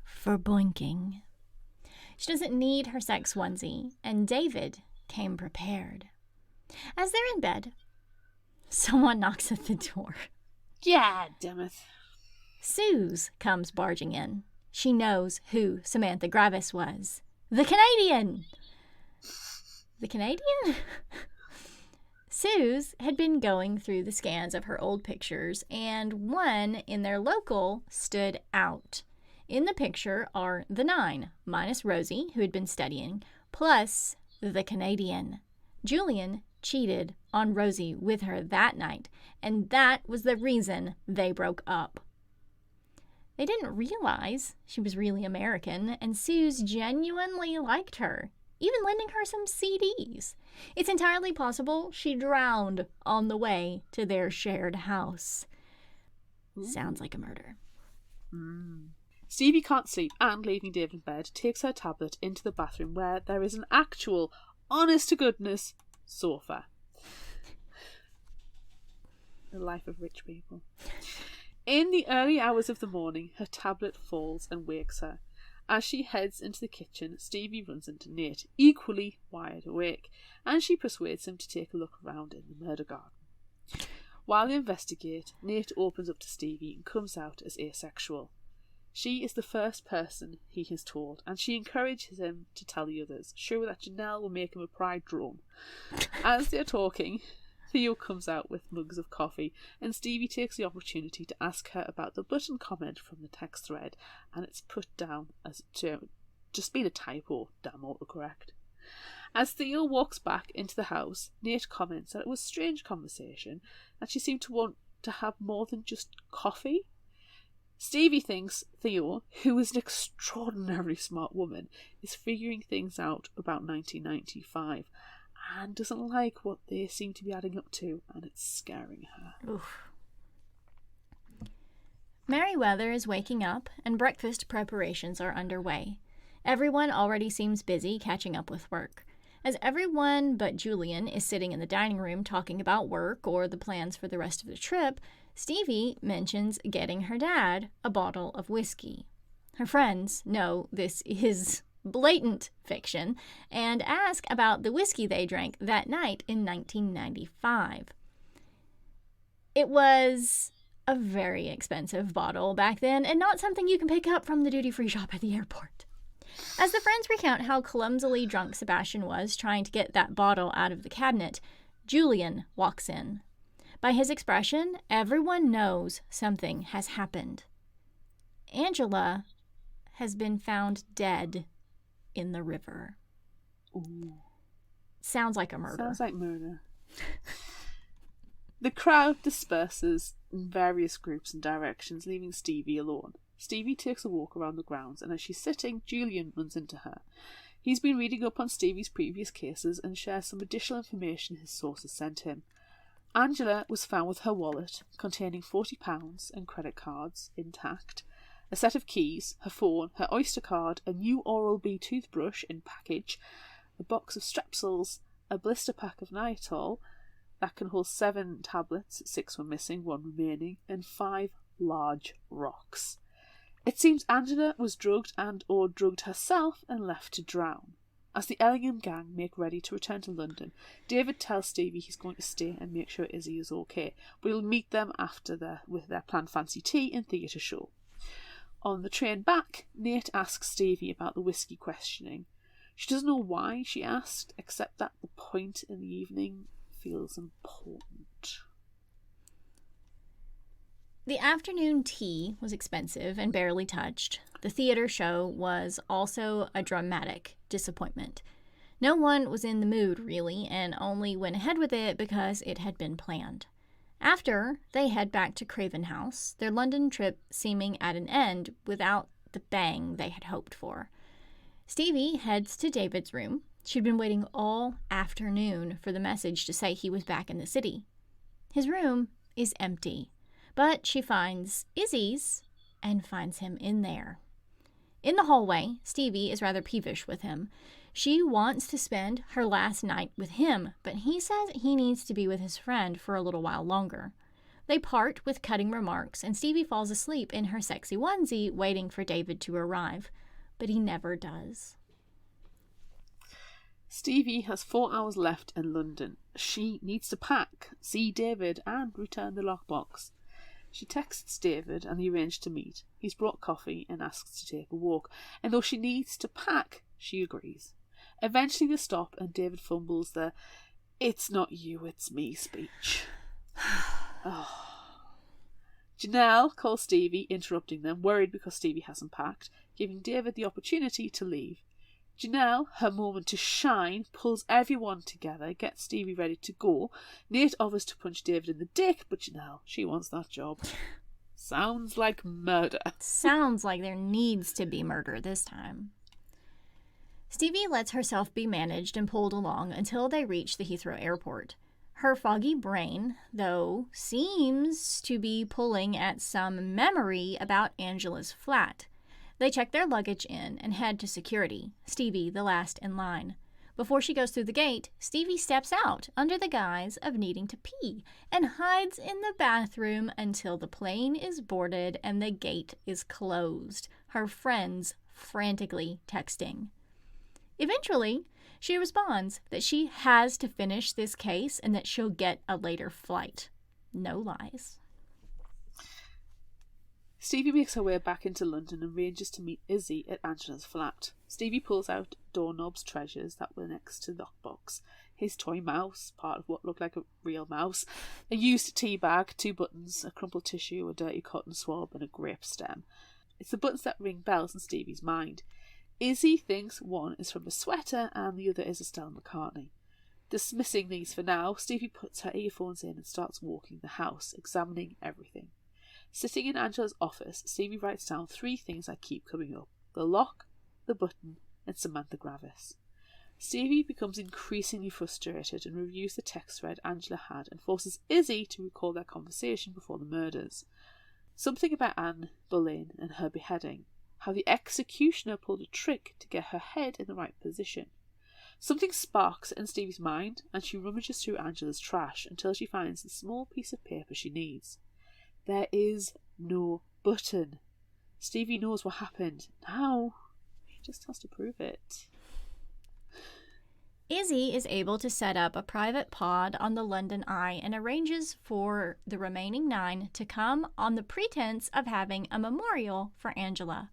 For boinking. She doesn't need her sex onesie, and David came prepared. As they're in bed, someone knocks at the door. Yeah, damn it. Suze comes barging in. She knows who Samantha Gravis was. The Canadian! The Canadian? Suze had been going through the scans of her old pictures, and one in their local stood out. In the picture are the 9, minus Rosie, who had been studying, plus the Canadian. Julian cheated on Rosie with her that night, and that was the reason they broke up. They didn't realize she was really American, and Suze genuinely liked her, even lending her some CDs. It's entirely possible she drowned on the way to their shared house. Sounds like a murder. Stevie can't sleep and, leaving David in bed, takes her tablet into the bathroom where there is an actual, honest-to-goodness sofa. The life of rich people. In the early hours of the morning, her tablet falls and wakes her. As she heads into the kitchen, Stevie runs into Nate, equally wide awake, and she persuades him to take a look around in the murder garden. While they investigate, Nate opens up to Stevie and comes out as asexual. She is the first person he has told, and she encourages him to tell the others, sure that Janelle will make him a pride drone. As they're talking, Theo comes out with mugs of coffee, and Stevie takes the opportunity to ask her about the button comment from the text thread, and it's put down as just being a typo, damn autocorrect. As Theo walks back into the house, Nate comments that it was a strange conversation, and she seemed to want to have more than just coffee. Stevie thinks Theo, who is an extraordinarily smart woman, is figuring things out about 1995 and doesn't like what they seem to be adding up to, and it's scaring her. Oof. Merriweather is waking up, and breakfast preparations are underway. Everyone already seems busy catching up with work. As everyone but Julian is sitting in the dining room talking about work or the plans for the rest of the trip, Stevie mentions getting her dad a bottle of whiskey. Her friends know this is blatant fiction and ask about the whiskey they drank that night in 1995. It was a very expensive bottle back then and not something you can pick up from the duty-free shop at the airport. As the friends recount how clumsily drunk Sebastian was trying to get that bottle out of the cabinet, Julian walks in. By his expression, everyone knows something has happened. Angela has been found dead in the river. Ooh. Sounds like a murder. Sounds like murder. The crowd disperses in various groups and directions, leaving Stevie alone. Stevie takes a walk around the grounds, and as she's sitting, Julian runs into her. He's been reading up on Stevie's previous cases and shares some additional information his sources sent him. Angela was found with her wallet, containing £40 and credit cards, intact, a set of keys, her phone, her Oyster card, a new Oral-B toothbrush in package, a box of Strepsils, a blister pack of Nytol that can hold 7 tablets, 6 were missing, 1 remaining, and 5 large rocks. It seems Angela was drugged and or drugged herself and left to drown. As the Ellingham gang make ready to return to London, David tells Stevie he's going to stay and make sure Izzy is okay, but he'll meet them after with their planned fancy tea and theatre show. On the train back, Nate asks Stevie about the whiskey questioning. She doesn't know why she asked, except that the point in the evening feels important. The afternoon tea was expensive and barely touched. The theater show was also a dramatic disappointment. No one was in the mood, really, and only went ahead with it because it had been planned. After, they head back to Craven House, their London trip seeming at an end without the bang they had hoped for. Stevie heads to David's room. She'd been waiting all afternoon for the message to say he was back in the city. His room is empty, but she finds Izzy's and finds him in there. In the hallway, Stevie is rather peevish with him. She wants to spend her last night with him, but he says he needs to be with his friend for a little while longer. They part with cutting remarks, and Stevie falls asleep in her sexy onesie, waiting for David to arrive. But he never does. Stevie has 4 hours left in London. She needs to pack, see David, and return the lockbox. She texts David and they arrange to meet. He's brought coffee and asks to take a walk, and though she needs to pack, she agrees. Eventually they stop and David fumbles the "it's not you, it's me" speech. Oh. Janelle calls Stevie, interrupting them, worried because Stevie hasn't packed, giving David the opportunity to leave. Janelle, her moment to shine, pulls everyone together, gets Stevie ready to go. Nate offers to punch David in the dick, but Janelle, she wants that job. Sounds like murder. Sounds like there needs to be murder this time. Stevie lets herself be managed and pulled along until they reach the Heathrow airport. Her foggy brain, though, seems to be pulling at some memory about Angela's flat. They check their luggage in and head to security, Stevie the last in line. Before she goes through the gate, Stevie steps out under the guise of needing to pee and hides in the bathroom until the plane is boarded and the gate is closed, her friends frantically texting. Eventually, she responds that she has to finish this case and that she'll get a later flight. No lies. Stevie makes her way back into London and arranges to meet Izzy at Angela's flat. Stevie pulls out Doorknob's treasures that were next to the lockbox. His toy mouse, part of what looked like a real mouse, a used tea bag, 2 buttons, a crumpled tissue, a dirty cotton swab, and a grape stem. It's the buttons that ring bells in Stevie's mind. Izzy thinks one is from a sweater and the other is a Stella McCartney. Dismissing these for now, Stevie puts her earphones in and starts walking the house, examining everything. Sitting in Angela's office, Stevie writes down 3 things that keep coming up: the lock, the button, and Samantha Gravis. Stevie becomes increasingly frustrated and reviews the text thread Angela had and forces Izzy to recall their conversation before the murders. Something about Anne Boleyn and her beheading. How the executioner pulled a trick to get her head in the right position. Something sparks in Stevie's mind and she rummages through Angela's trash until she finds the small piece of paper she needs. There is no button. Stevie knows what happened. Now, he just has to prove it. Izzy is able to set up a private pod on the London Eye and arranges for the remaining 9 to come on the pretense of having a memorial for Angela.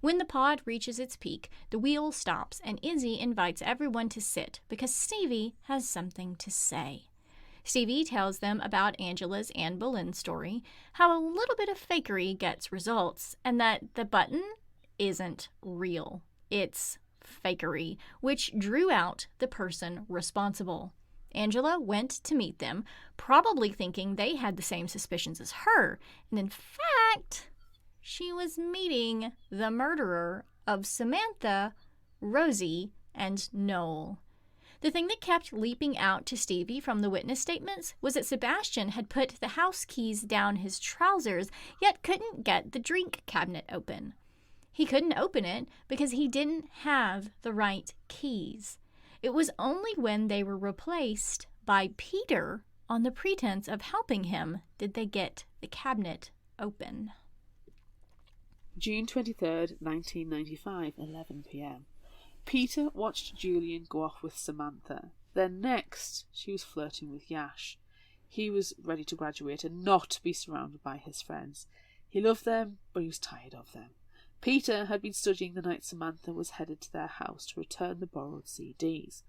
When the pod reaches its peak, the wheel stops and Izzy invites everyone to sit because Stevie has something to say. Stevie tells them about Angela's Anne Boleyn story, how a little bit of fakery gets results, and that the button isn't real. It's fakery, which drew out the person responsible. Angela went to meet them, probably thinking they had the same suspicions as her, and in fact, she was meeting the murderer of Samantha, Rosie, and Noel. The thing that kept leaping out to Stevie from the witness statements was that Sebastian had put the house keys down his trousers, yet couldn't get the drink cabinet open. He couldn't open it because he didn't have the right keys. It was only when they were replaced by Peter on the pretense of helping him did they get the cabinet open. June 23rd, 1995, 11 p.m. Peter watched Julian go off with Samantha. Then next, she was flirting with Yash. He was ready to graduate and not be surrounded by his friends. He loved them, but he was tired of them. Peter had been studying the night Samantha was headed to their house to return the borrowed CDs.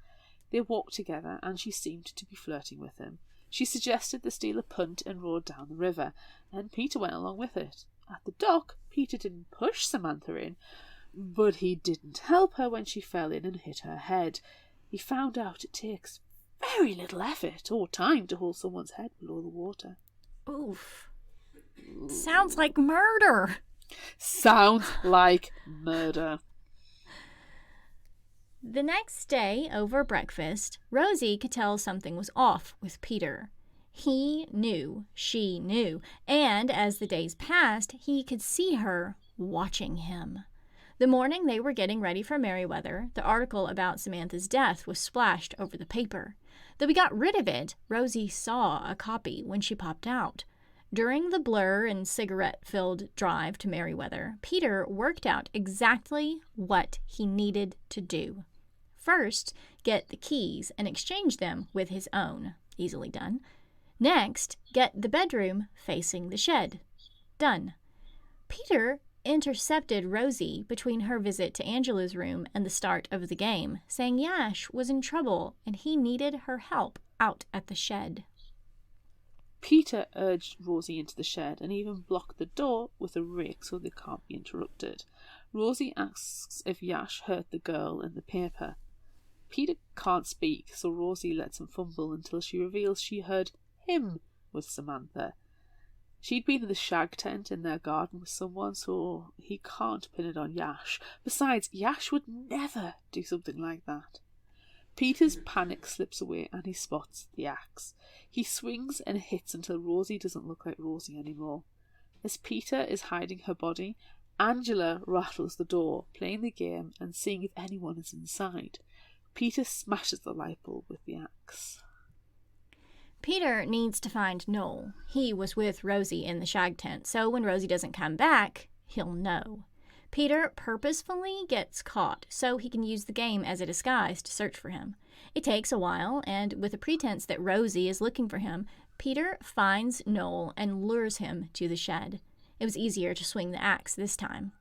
They walked together and she seemed to be flirting with him. She suggested they steal a punt and row down the river, and Peter went along with it. At the dock, Peter didn't push Samantha in, but he didn't help her when she fell in and hit her head. He found out it takes very little effort or time to hold someone's head below the water. Oof. Sounds like murder. Sounds like murder. The next day, over breakfast, Rosie could tell something was off with Peter. He knew, she knew, and as the days passed, he could see her watching him. The morning they were getting ready for Merryweather, the article about Samantha's death was splashed over the paper. Though we got rid of it, Rosie saw a copy when she popped out. During the blur and cigarette-filled drive to Merryweather, Peter worked out exactly what he needed to do. First, get the keys and exchange them with his own. Easily done. Next, get the bedroom facing the shed. Done. Peter intercepted Rosie between her visit to Angela's room and the start of the game, saying Yash was in trouble and he needed her help out at the shed. Peter urged Rosie into the shed and even blocked the door with a rake so they can't be interrupted. Rosie asks if Yash hurt the girl in the paper. Peter can't speak, so Rosie lets him fumble until she reveals she heard him with Samantha. She'd been in the shag tent in their garden with someone, so he can't pin it on Yash. Besides, Yash would never do something like that. Peter's panic slips away and he spots the axe. He swings and hits until Rosie doesn't look like Rosie anymore. As Peter is hiding her body, Angela rattles the door, playing the game and seeing if anyone is inside. Peter smashes the light bulb with the axe. Peter needs to find Noel. He was with Rosie in the shag tent, so when Rosie doesn't come back, he'll know. Peter purposefully gets caught so he can use the game as a disguise to search for him. It takes a while, and with the pretense that Rosie is looking for him, Peter finds Noel and lures him to the shed. It was easier to swing the axe this time.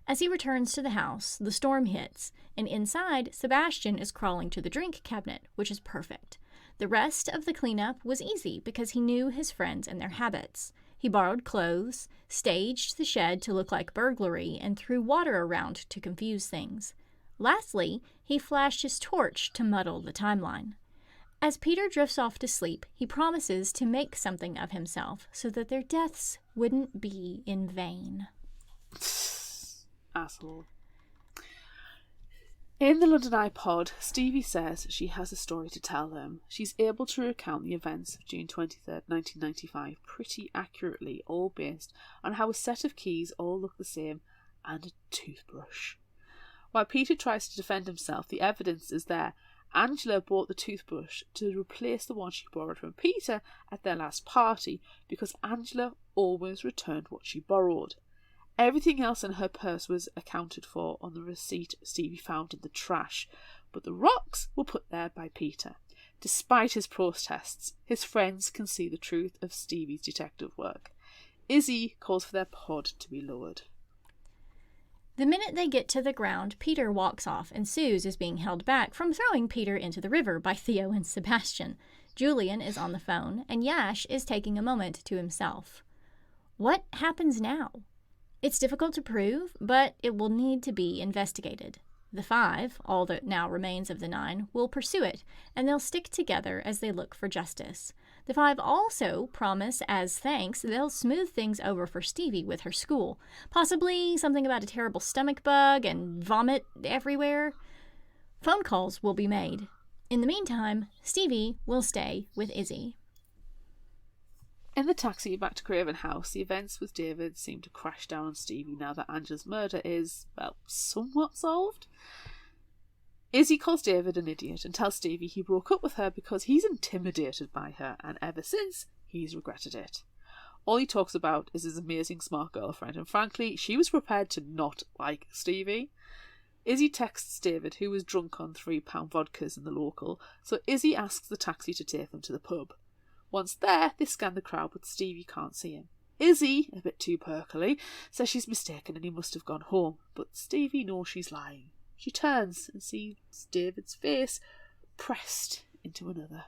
As he returns to the house, the storm hits, and inside, Sebastian is crawling to the drink cabinet, which is perfect. The rest of the cleanup was easy because he knew his friends and their habits. He borrowed clothes, staged the shed to look like burglary, and threw water around to confuse things. Lastly, he flashed his torch to muddle the timeline. As Peter drifts off to sleep, he promises to make something of himself so that their deaths wouldn't be in vain. Asshole. In the London Eye pod, Stevie says she has a story to tell them. She's able to recount the events of June 23rd, 1995 pretty accurately, all based on how a set of keys all look the same and a toothbrush. While Peter tries to defend himself, the evidence is there. Angela bought the toothbrush to replace the one she borrowed from Peter at their last party because Angela always returned what she borrowed. Everything else in her purse was accounted for on the receipt Stevie found in the trash, but the rocks were put there by Peter. Despite his protests, his friends can see the truth of Stevie's detective work. Izzy calls for their pod to be lowered. The minute they get to the ground, Peter walks off, and Suze is being held back from throwing Peter into the river by Theo and Sebastian. Julian is on the phone, and Yash is taking a moment to himself. What happens now? It's difficult to prove, but it will need to be investigated. The 5, all that now remains of the 9, will pursue it, and they'll stick together as they look for justice. The 5 also promise, as thanks, they'll smooth things over for Stevie with her school. Possibly something about a terrible stomach bug and vomit everywhere. Phone calls will be made. In the meantime, Stevie will stay with Izzy. In the taxi back to Craven House, the events with David seem to crash down on Stevie now that Angela's murder is, well, somewhat solved. Izzy calls David an idiot and tells Stevie he broke up with her because he's intimidated by her, and ever since, he's regretted it. All he talks about is his amazing smart girlfriend, and frankly, she was prepared to not like Stevie. Izzy texts David, who was drunk on £3 vodkas in the local, so Izzy asks the taxi to take them to the pub. Once there, they scan the crowd, but Stevie can't see him. Izzy, a bit too perkily, says she's mistaken and he must have gone home, but Stevie knows she's lying. She turns and sees David's face pressed into another.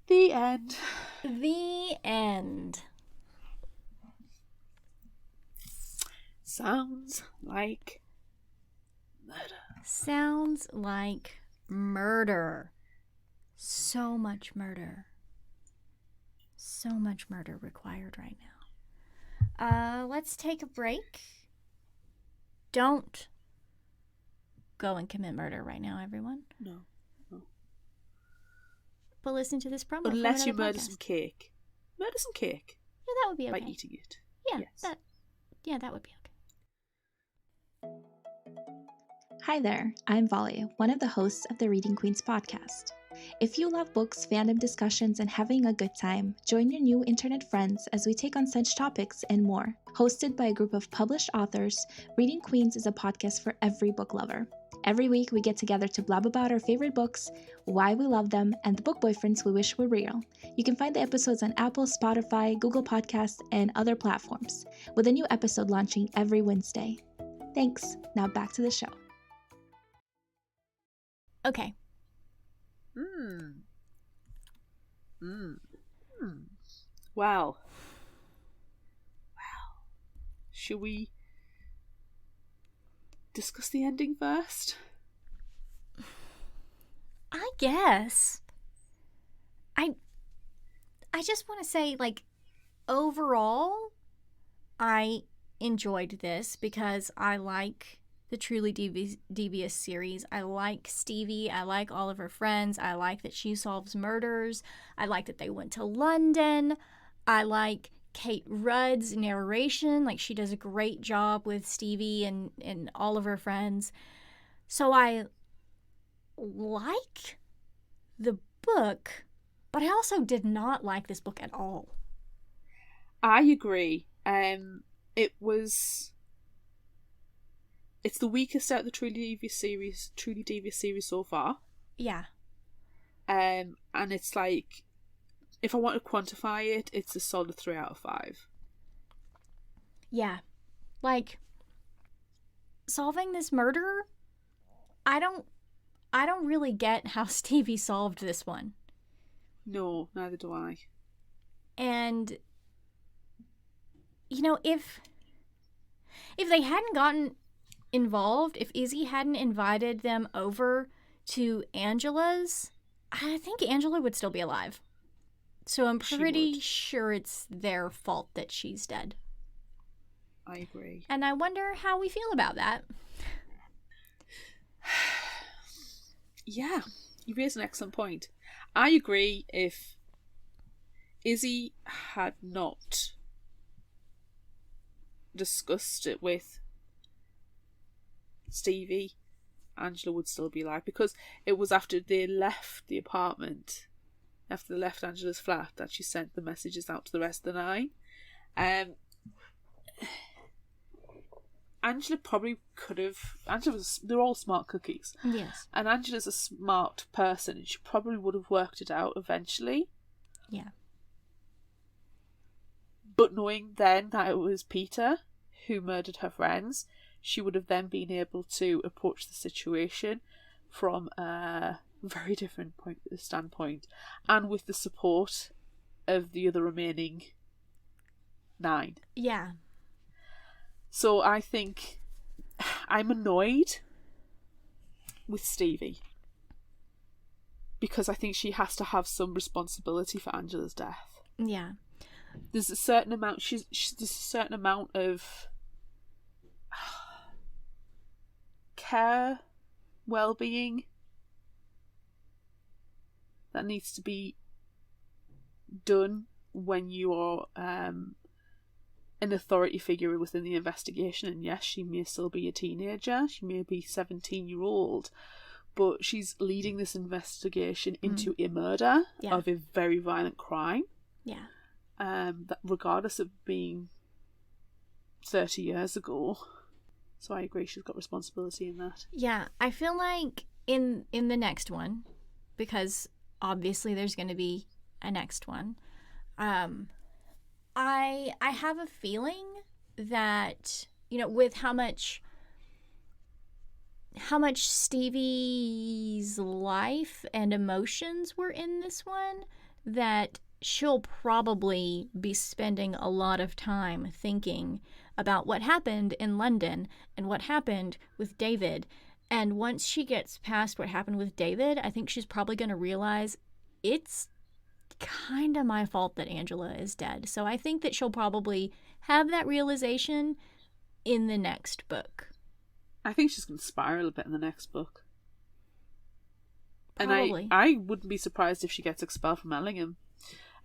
The end. The end. Sounds like murder. Sounds like murder. So much murder. So much murder required right now. Let's take a break. Don't go and commit murder right now, everyone. No. But listen to this promo. Unless you murder some cake. Murder some cake. Yeah, that would be okay. By eating it. Yeah, yes. that would be okay. Hi there, I'm Volley, one of the hosts of the Reading Queens podcast. If you love books, fandom discussions, and having a good time, join your new internet friends as we take on such topics and more. Hosted by a group of published authors, Reading Queens is a podcast for every book lover. Every week, we get together to blab about our favorite books, why we love them, and the book boyfriends we wish were real. You can find the episodes on Apple, Spotify, Google Podcasts, and other platforms, with a new episode launching every Wednesday. Thanks. Now back to the show. Okay. Well. Should we discuss the ending first? I guess. I just want to say, like, overall, I enjoyed this because I like the Truly Devious series. I like Stevie. I like all of her friends. I like that she solves murders. I like that they went to London. I like Kate Rudd's narration. Like, she does a great job with Stevie and all of her friends. So I like the book, but I also did not like this book at all. I agree. It's the weakest out of the Truly Devious series so far. Yeah. And it's like, if I want to quantify it, it's a solid 3 out of 5. Yeah. Like, solving this murder, I don't really get how Stevie solved this one. No, neither do I. And, you know, if they hadn't gotten involved, if Izzy hadn't invited them over to Angela's, I think Angela would still be alive. So I'm pretty sure it's their fault that she's dead. I agree. And I wonder how we feel about that. Yeah, you raise an excellent point. I agree. If Izzy had not discussed it with Stevie, Angela would still be alive, because it was after they left the apartment, after they left Angela's flat, that she sent the messages out to the rest of the 9. Angela probably could have. They're all smart cookies. Yes. And Angela's a smart person, and she probably would have worked it out eventually. Yeah. But knowing then that it was Peter who murdered her friends, she would have then been able to approach the situation from a very different standpoint, and with the support of the other remaining 9. Yeah. So I think I'm annoyed with Stevie, because I think she has to have some responsibility for Angela's death. Yeah. There's a certain amount. There's a certain amount of care, well-being that needs to be done when you are an authority figure within the investigation. And yes, she may still be a teenager. She may be 17-year-old. But she's leading this investigation into a murder of a very violent crime. Yeah. That regardless of being 30 years ago. So I agree, she's got responsibility in that. Yeah, I feel like in the next one, because obviously there's going to be a next one, I have a feeling that, you know, with how much Stevie's life and emotions were in this one, that she'll probably be spending a lot of time thinking about what happened in London and what happened with David. And once she gets past what happened with David, I think she's probably going to realize it's kind of my fault that Angela is dead. So I think that she'll probably have that realization in the next book. I think she's going to spiral a bit in the next book. Probably. And I wouldn't be surprised if she gets expelled from Ellingham.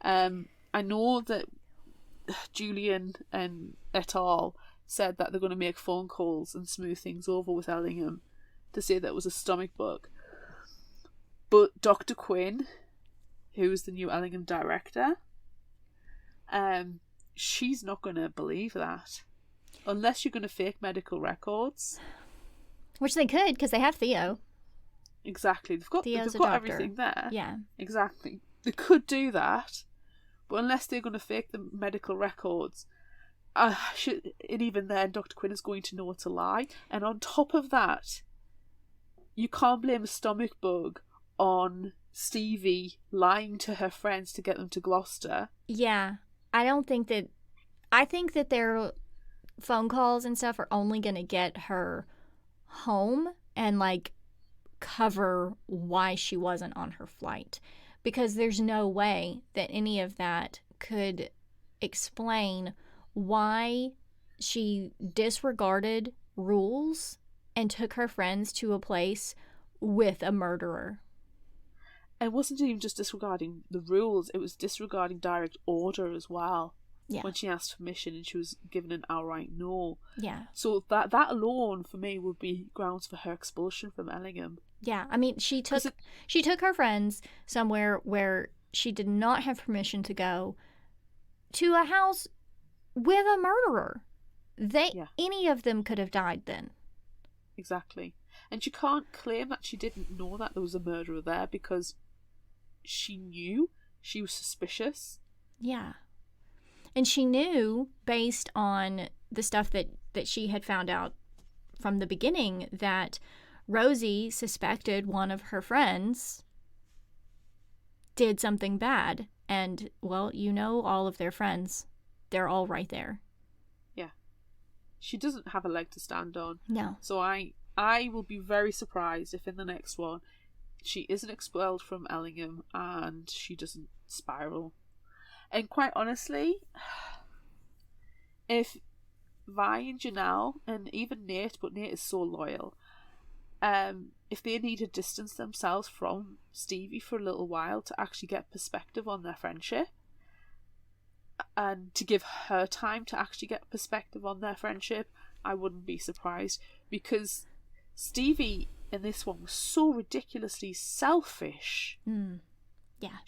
I know that Julian and et al. Said that they're going to make phone calls and smooth things over with Ellingham to say that it was a stomach bug. But Dr. Quinn, who is the new Ellingham director, she's not going to believe that. Unless you're going to fake medical records. Which they could, because they have Theo. Exactly. They've got everything there. Yeah. Exactly. They could do that, but unless they're going to fake the medical records, and even then, Dr. Quinn is going to know it's a lie. And on top of that, you can't blame a stomach bug on Stevie lying to her friends to get them to Gloucester. Yeah. I think that their phone calls and stuff are only going to get her home and, like, cover why she wasn't on her flight. Because there's no way that any of that could explain why she disregarded rules and took her friends to a place with a murderer. It wasn't even just disregarding the rules, it was disregarding direct order as well. Yeah. When she asked permission and she was given an outright no. Yeah. So that alone for me would be grounds for her expulsion from Ellingham. Yeah, I mean, she took her friends somewhere where she did not have permission to go, to a house with a murderer. Any of them could have died then. Exactly. And she can't claim that she didn't know that there was a murderer there, because she knew, she was suspicious. Yeah. And she knew, based on the stuff that she had found out from the beginning, that Rosie suspected one of her friends did something bad. And, well, you know all of their friends. They're all right there. Yeah. She doesn't have a leg to stand on. No. So I will be very surprised if in the next one she isn't expelled from Ellingham and she doesn't spiral. And quite honestly, if Vi and Janelle, and even Nate, but Nate is so loyal, if they need to distance themselves from Stevie for a little while to actually get perspective on their friendship, and to give her time to actually get perspective on their friendship, I wouldn't be surprised, because Stevie in this one was so ridiculously selfish. Yeah.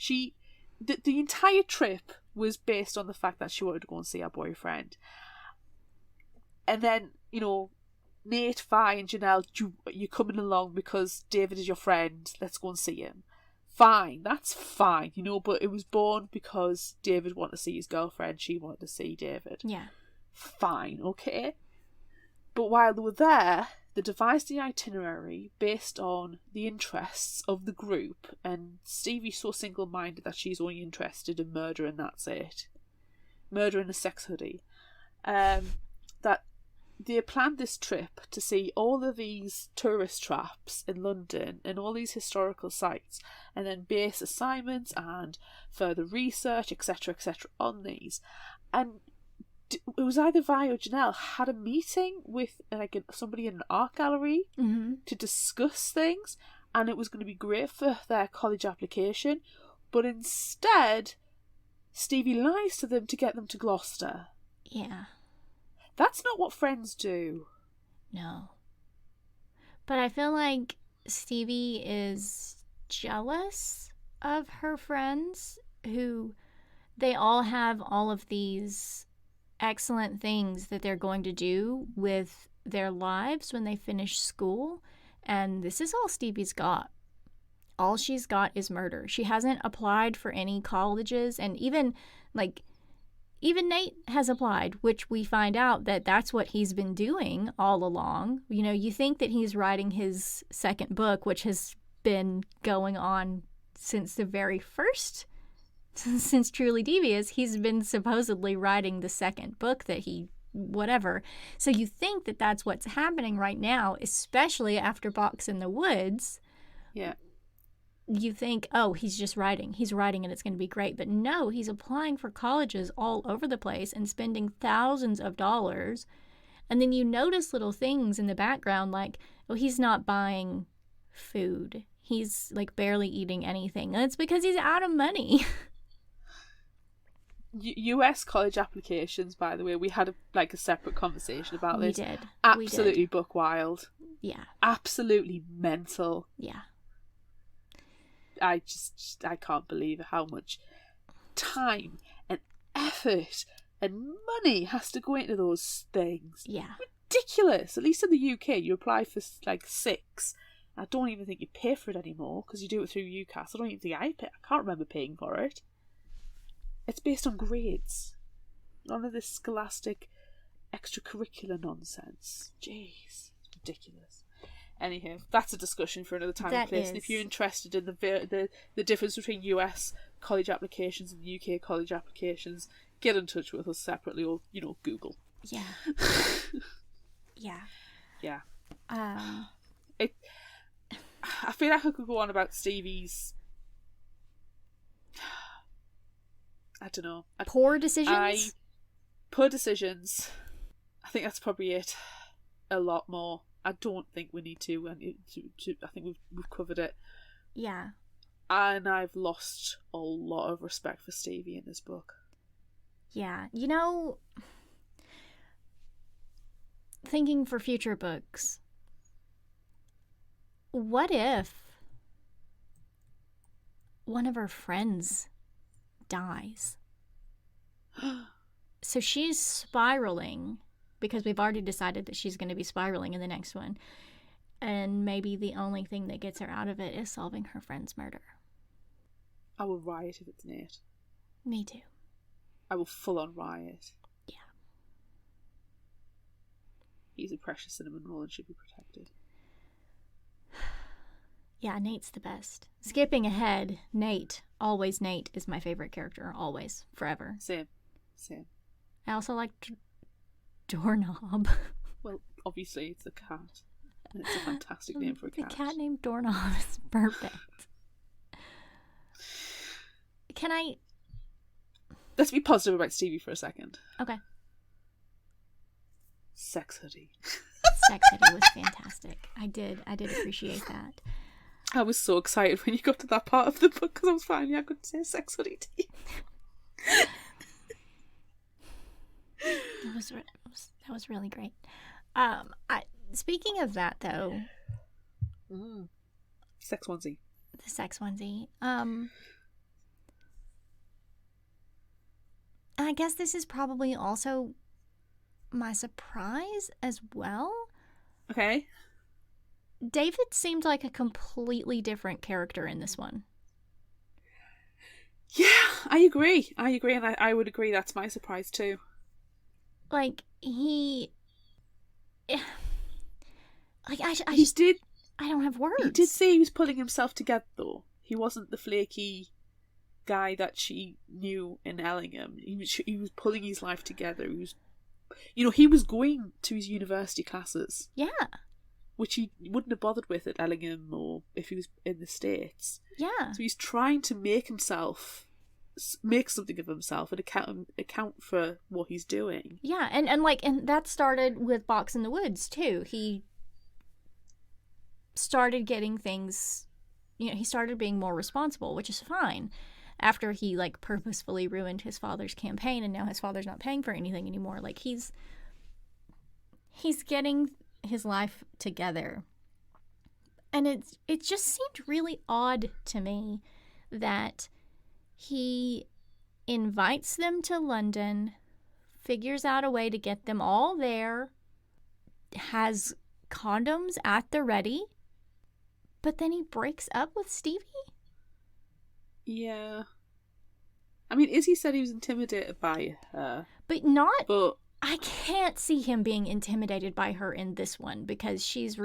The entire trip was based on the fact that she wanted to go and see her boyfriend. And then, you know, Nate, Vi and Janelle, you're coming along because David is your friend, let's go and see him. Fine, that's fine, you know, but it was born because David wanted to see his girlfriend, she wanted to see David. Yeah. Fine, okay? But while they were there, they devised the itinerary based on the interests of the group, and Stevie's so single-minded that she's only interested in murder, and that's it. Murder in a sex hoodie. That they planned this trip to see all of these tourist traps in London and all these historical sites, and then base assignments and further research, etc., on these. And it was either Vi or Janelle had a meeting with somebody in an art gallery to discuss things, and it was going to be great for their college application, but instead Stevie lies to them to get them to Gloucester. Yeah. That's not what friends do. No. But I feel like Stevie is jealous of her friends, who they all have all of these excellent things that they're going to do with their lives when they finish school, and this is all Stevie's got. All she's got is murder. She hasn't applied for any colleges, and even Nate has applied, which we find out that that's what he's been doing all along. You know, you think that he's writing his second book, which has been going on since the very first, since Truly Devious. He's been supposedly writing the second book that whatever. So you think that that's what's happening right now, especially after Box in the Woods. Yeah. You think, oh, he's just writing. He's writing and it's going to be great. But no, he's applying for colleges all over the place and spending thousands of dollars. And then you notice little things in the background like, oh, he's not buying food. He's like barely eating anything. And it's because he's out of money. US college applications, by the way, we had a separate conversation about this. We did. Absolutely book wild. Yeah. Absolutely mental. Yeah. I can't believe how much time and effort and money has to go into those things. Yeah. Ridiculous. At least in the UK, you apply for 6. I don't even think you pay for it anymore because you do it through UCAS. I don't even think I pay. I can't remember paying for it. It's based on grades. None of this scholastic extracurricular nonsense. Jeez. It's ridiculous. Anyhow, that's a discussion for another time and place. And if you're interested in the difference between US college applications and UK college applications, get in touch with us separately, or Google. Yeah. Yeah. Yeah. I feel like I could go on about Stevie's. I don't know. Poor decisions. Poor decisions. I think that's probably it. A lot more. I don't think we need to. I think we've covered it. Yeah. And I've lost a lot of respect for Stevie in this book. Yeah. Thinking for future books, what if one of her friends dies? So she's spiraling, because we've already decided that she's going to be spiraling in the next one. And maybe the only thing that gets her out of it is solving her friend's murder. I will riot if it's Nate. Me too. I will full on riot. Yeah. He's a precious cinnamon roll and should be protected. Yeah, Nate's the best. Skipping ahead, Nate. Always Nate is my favorite character. Always. Forever. Same. I also like Doorknob. Well, obviously it's a cat. And it's a fantastic name for a cat. The cat named Doorknob is perfect. Can I... Let's be positive about Stevie for a second. Okay. Sex hoodie. Sex hoodie was fantastic. I did appreciate that. I was so excited when you got to that part of the book because I was finally going to say sex hoodie to you. That was really great. Speaking of that, though, sex onesie. The sex onesie. I guess this is probably also my surprise as well. Okay. David seemed like a completely different character in this one. Yeah, I agree, and I would agree that's my surprise too. Like, like I He just did. I don't have words. He did say he was pulling himself together, though. He wasn't the flaky guy that she knew in Ellingham. He was pulling his life together. He was going to his university classes. Yeah. Which he wouldn't have bothered with at Ellingham or if he was in the States. Yeah. So he's trying to make something of himself and account for what he's doing. Yeah, and that started with Box in the Woods too. He started getting things, he started being more responsible, which is fine. After he purposefully ruined his father's campaign and now his father's not paying for anything anymore. He's getting his life together. And it just seemed really odd to me that he invites them to London, figures out a way to get them all there, has condoms at the ready, but then he breaks up with Stevie? Yeah. I mean, Izzy said he was intimidated by her. But I can't see him being intimidated by her in this one because she's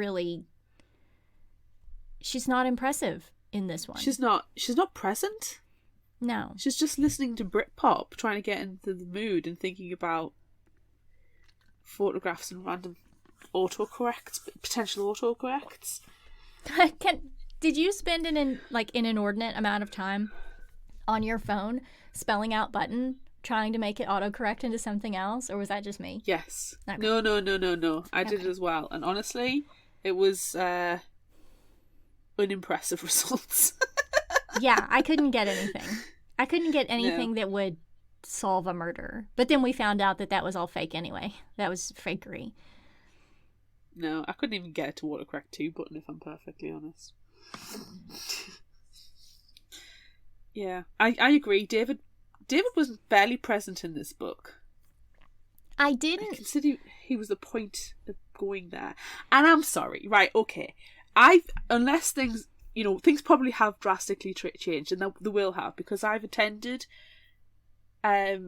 not impressive in this one. She's not present. No. She's just listening to Britpop, trying to get into the mood and thinking about photographs and random potential autocorrects. Did you spend an inordinate amount of time on your phone spelling out button, trying to make it autocorrect into something else, or was that just me? Yes. Okay. No. I did it as well, and honestly, it was unimpressive results. Yeah, I couldn't get anything. That would solve a murder. But then we found out that was all fake anyway. That was fakery. No, I couldn't even get it to autocorrect 2 button, if I'm perfectly honest. Yeah, I agree. David was barely present in this book. I consider he was the point of going there. And I'm sorry, right, okay. Unless things probably have drastically changed, and they will have, because I've attended, I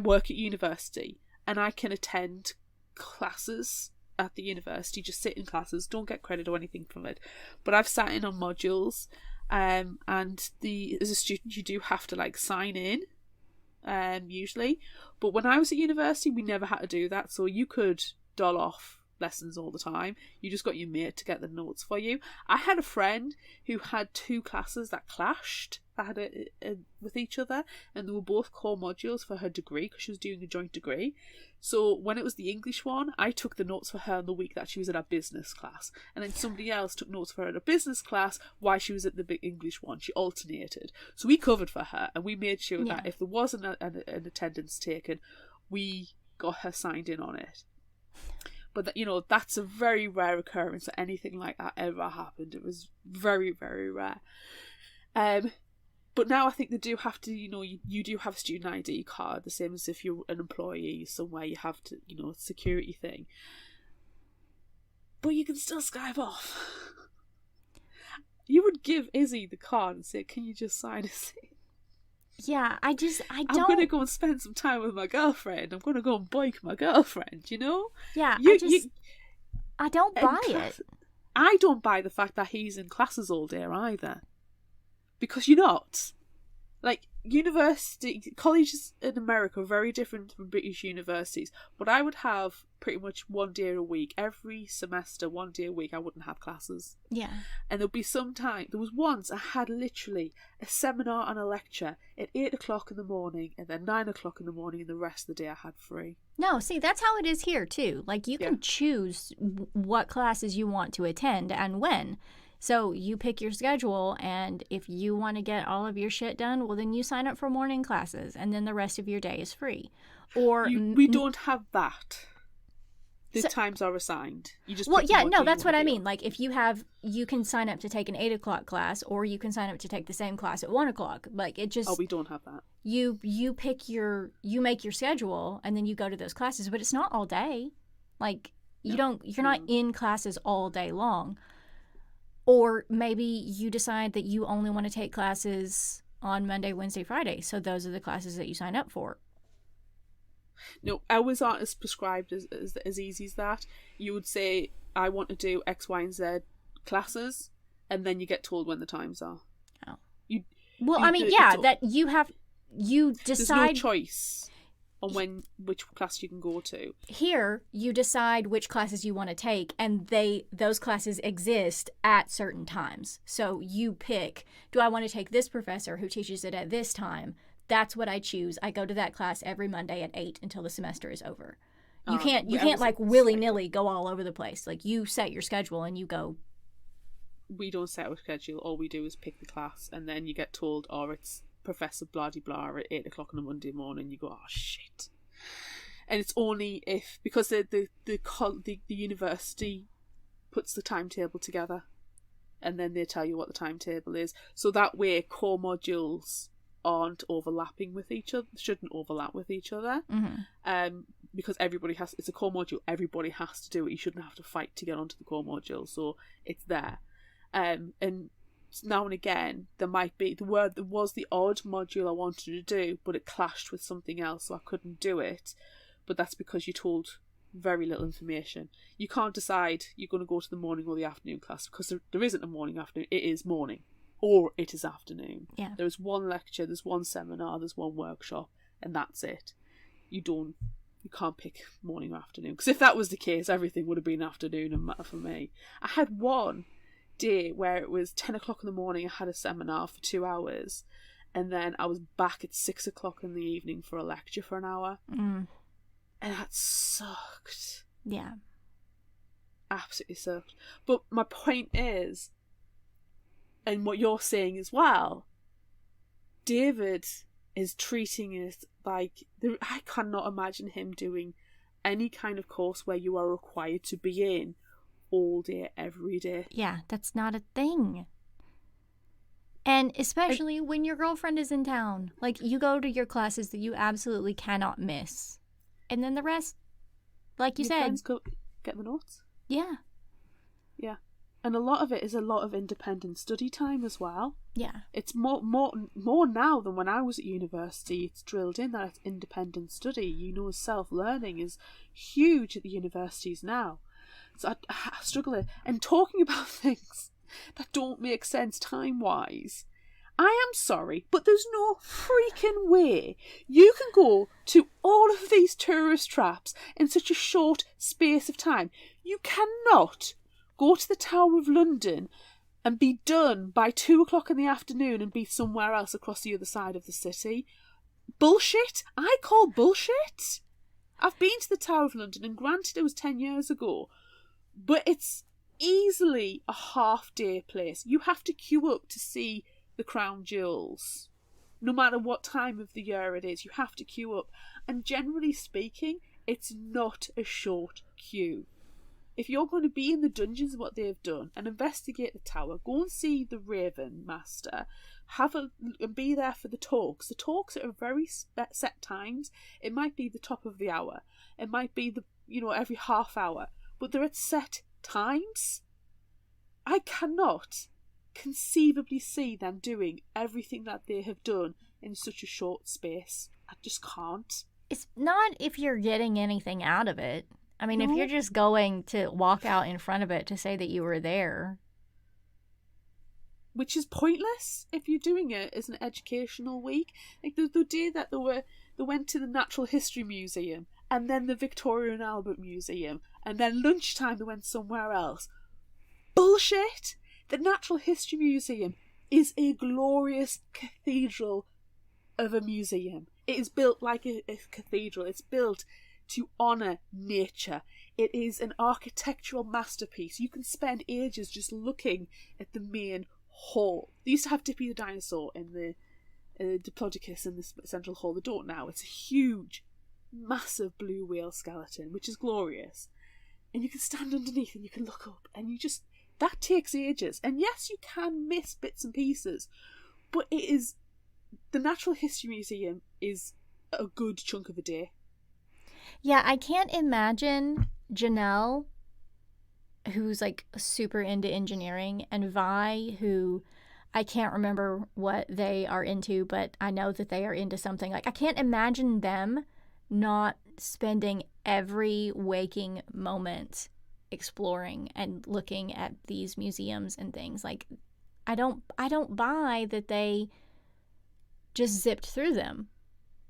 work at university, and I can attend classes at the university, just sit in classes, don't get credit or anything from it. But I've sat in on modules, and as a student you do have to sign in, usually. But when I was at university, we never had to do that, so you could doll off lessons all the time. You just got your mate to get the notes for you. I had a friend who had 2 classes that clashed, that had with each other, and they were both core modules for her degree because she was doing a joint degree. So when it was the English one, I took the notes for her in the week that she was at a business class, and then somebody else took notes for her at a business class while she was at the big English one. She alternated, so we covered for her, and we made sure that if there was an attendance taken, we got her signed in on it. But that's a very rare occurrence that anything like that ever happened. It was very, very rare. But now I think they do have to, you do have a student ID card, the same as if you're an employee somewhere, you have to, security thing. But you can still Skype off. You would give Izzy the card and say, can you just sign us in? Yeah, I don't... I'm going to go and spend some time with my girlfriend. I'm going to go and boink my girlfriend, Yeah, I don't buy it. I don't buy the fact that he's in classes all day either. Because you're not. Colleges in America are very different from British universities. But I would have pretty much 1 day a week. Every semester, 1 day a week, I wouldn't have classes. Yeah. And there'll be some time. There was once I had literally a seminar and a lecture at 8 o'clock in the morning, and then 9 o'clock in the morning, and the rest of the day I had free. No, see, that's how it is here, too. You can choose what classes you want to attend and when. So you pick your schedule, and if you want to get all of your shit done, well, then you sign up for morning classes, and then the rest of your day is free. Or we don't have that. The times are assigned. You just that's what I mean. If you can sign up to take an 8 o'clock class, or you can sign up to take the same class at 1 o'clock. We don't have that. You make your schedule, and then you go to those classes, but it's not all day. You're not in classes all day long. Or maybe you decide that you only want to take classes on Monday, Wednesday, Friday. So those are the classes that you sign up for. No, hours aren't as prescribed as easy as that. You would say, I want to do X, Y, and Z classes, and then you get told when the times are. Oh. You decide. There's no choice on which class you can go to. Here, you decide which classes you want to take, and those classes exist at certain times. So you pick, do I want to take this professor who teaches it at this time? That's what I choose. I go to that class every Monday at 8 until the semester is over. You can't like willy-nilly go all over the place. Like, you set your schedule and you go. We don't set our schedule. All we do is pick the class, and then you get told, it's Professor blah-de-blah at 8 o'clock on a Monday morning. You go, oh shit. And it's only because the university puts the timetable together, and then they tell you what the timetable is, so that way core modules aren't overlapping with each other, shouldn't overlap with each other. Because it's a core module, everybody has to do it. You shouldn't have to fight to get onto the core module, so it's there. And now and again there was the odd module I wanted to do, but it clashed with something else, so I couldn't do it. But that's because you're told very little information. You can't decide you're going to go to the morning or the afternoon class, because there isn't a morning afternoon. It is morning or it is afternoon. Yeah. There's one lecture, there's one seminar, there's one workshop, and that's it. You can't pick morning or afternoon, because if that was the case, everything would have been afternoon and matter for me. I had one day where it was 10 o'clock in the morning. I had a seminar for 2 hours, and then I was back at 6 o'clock in the evening for a lecture for an hour. And that sucked. Yeah, absolutely sucked. But my point is, and what you're saying as well, David is treating it like, I cannot imagine him doing any kind of course where you are required to be in all day, every day. Yeah, that's not a thing. And especially when your girlfriend is in town. Like, you go to your classes that you absolutely cannot miss. And then the rest, like you said. Friends go get the notes. Yeah. Yeah. And a lot of it is a lot of independent study time as well. Yeah. It's more now than when I was at university. It's drilled in that it's independent study. Self-learning is huge at the universities now. So I struggle with it. And talking about things that don't make sense time-wise, I am sorry, but there's no freaking way you can go to all of these tourist traps in such a short space of time. You cannot go to the Tower of London and be done by 2 o'clock in the afternoon and be somewhere else across the other side of the city. Bullshit. I call bullshit. I've been to the Tower of London, and granted it was 10 years ago, but it's easily a half-day place. You have to queue up to see the crown jewels. No matter what time of the year it is, you have to queue up. And generally speaking, it's not a short queue. If you're going to be in the dungeons, what they've done, and investigate the tower, go and see the Raven Master, and be there for the talks. The talks are very set times. It might be the top of the hour. It might be every half hour. But they're at set times. I cannot conceivably see them doing everything that they have done in such a short space. I just can't. It's not if you're getting anything out of it. I mean, No. if you're just going to walk out in front of it to say that you were there. Which is pointless if you're doing it as an educational week. Like the day that they went to the Natural History Museum, and then the Victoria and Albert Museum, and then lunchtime they went somewhere else. Bullshit! The Natural History Museum is a glorious cathedral of a museum. It is built like a cathedral. It's built to honour nature. It is an architectural masterpiece. You can spend ages just looking at the main hall. They used to have Dippy the dinosaur in the Diplodocus in the central hall. They don't now. It's a huge, massive blue whale skeleton, which is glorious. And you can stand underneath and you can look up, and that takes ages. And yes, you can miss bits and pieces, but the Natural History Museum is a good chunk of a day. Yeah, I can't imagine Janelle, who's like super into engineering, and Vi, who I can't remember what they are into, but I know that they are into something. Like, I can't imagine them not spending every waking moment exploring and looking at these museums and things. Like, I don't buy that they just zipped through them.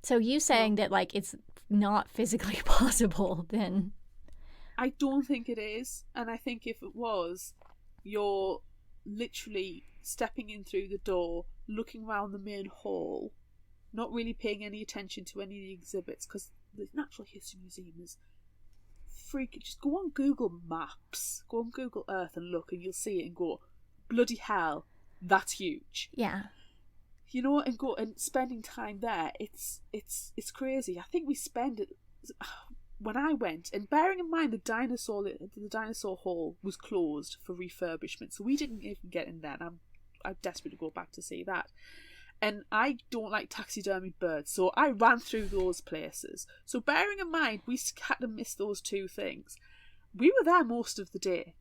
So you saying that, like, it's not physically possible, then... I don't think it is. And I think if it was, you're literally stepping in through the door, looking around the main hall, not really paying any attention to any of the exhibits, because the Natural History Museum is freaking... Just go on Google Maps, go on Google Earth and look, and you'll see it and go, bloody hell, that's huge. Yeah. You know, and go and spending time there, it's crazy. I think we spend it when I went, and bearing in mind the dinosaur hall was closed for refurbishment, so we didn't even get in there. And I'm desperate to go back to see that. And I don't like taxidermied birds, so I ran through those places. So bearing in mind we had to miss those two things, we were there most of the day.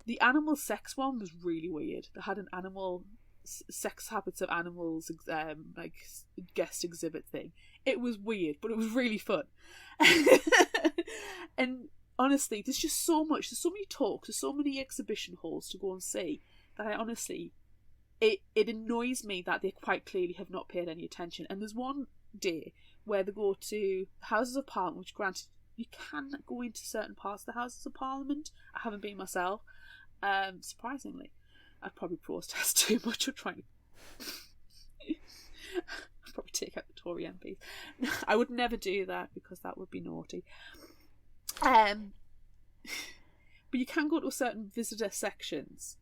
The animal sex one was really weird. They had an animal sex habits of animals like guest exhibit thing. It was weird, but it was really fun. And honestly, there's just so much, there's so many talks, there's so many exhibition halls to go and see that I honestly, it annoys me that they quite clearly have not paid any attention. And there's one day where they go to Houses of Parliament, which granted you can go into certain parts of the Houses of Parliament. I haven't been myself, surprisingly. I'd probably protest too much or trying to I'd probably take out the Tory MPs. I would never do that because that would be naughty. But you can go to certain visitor sections,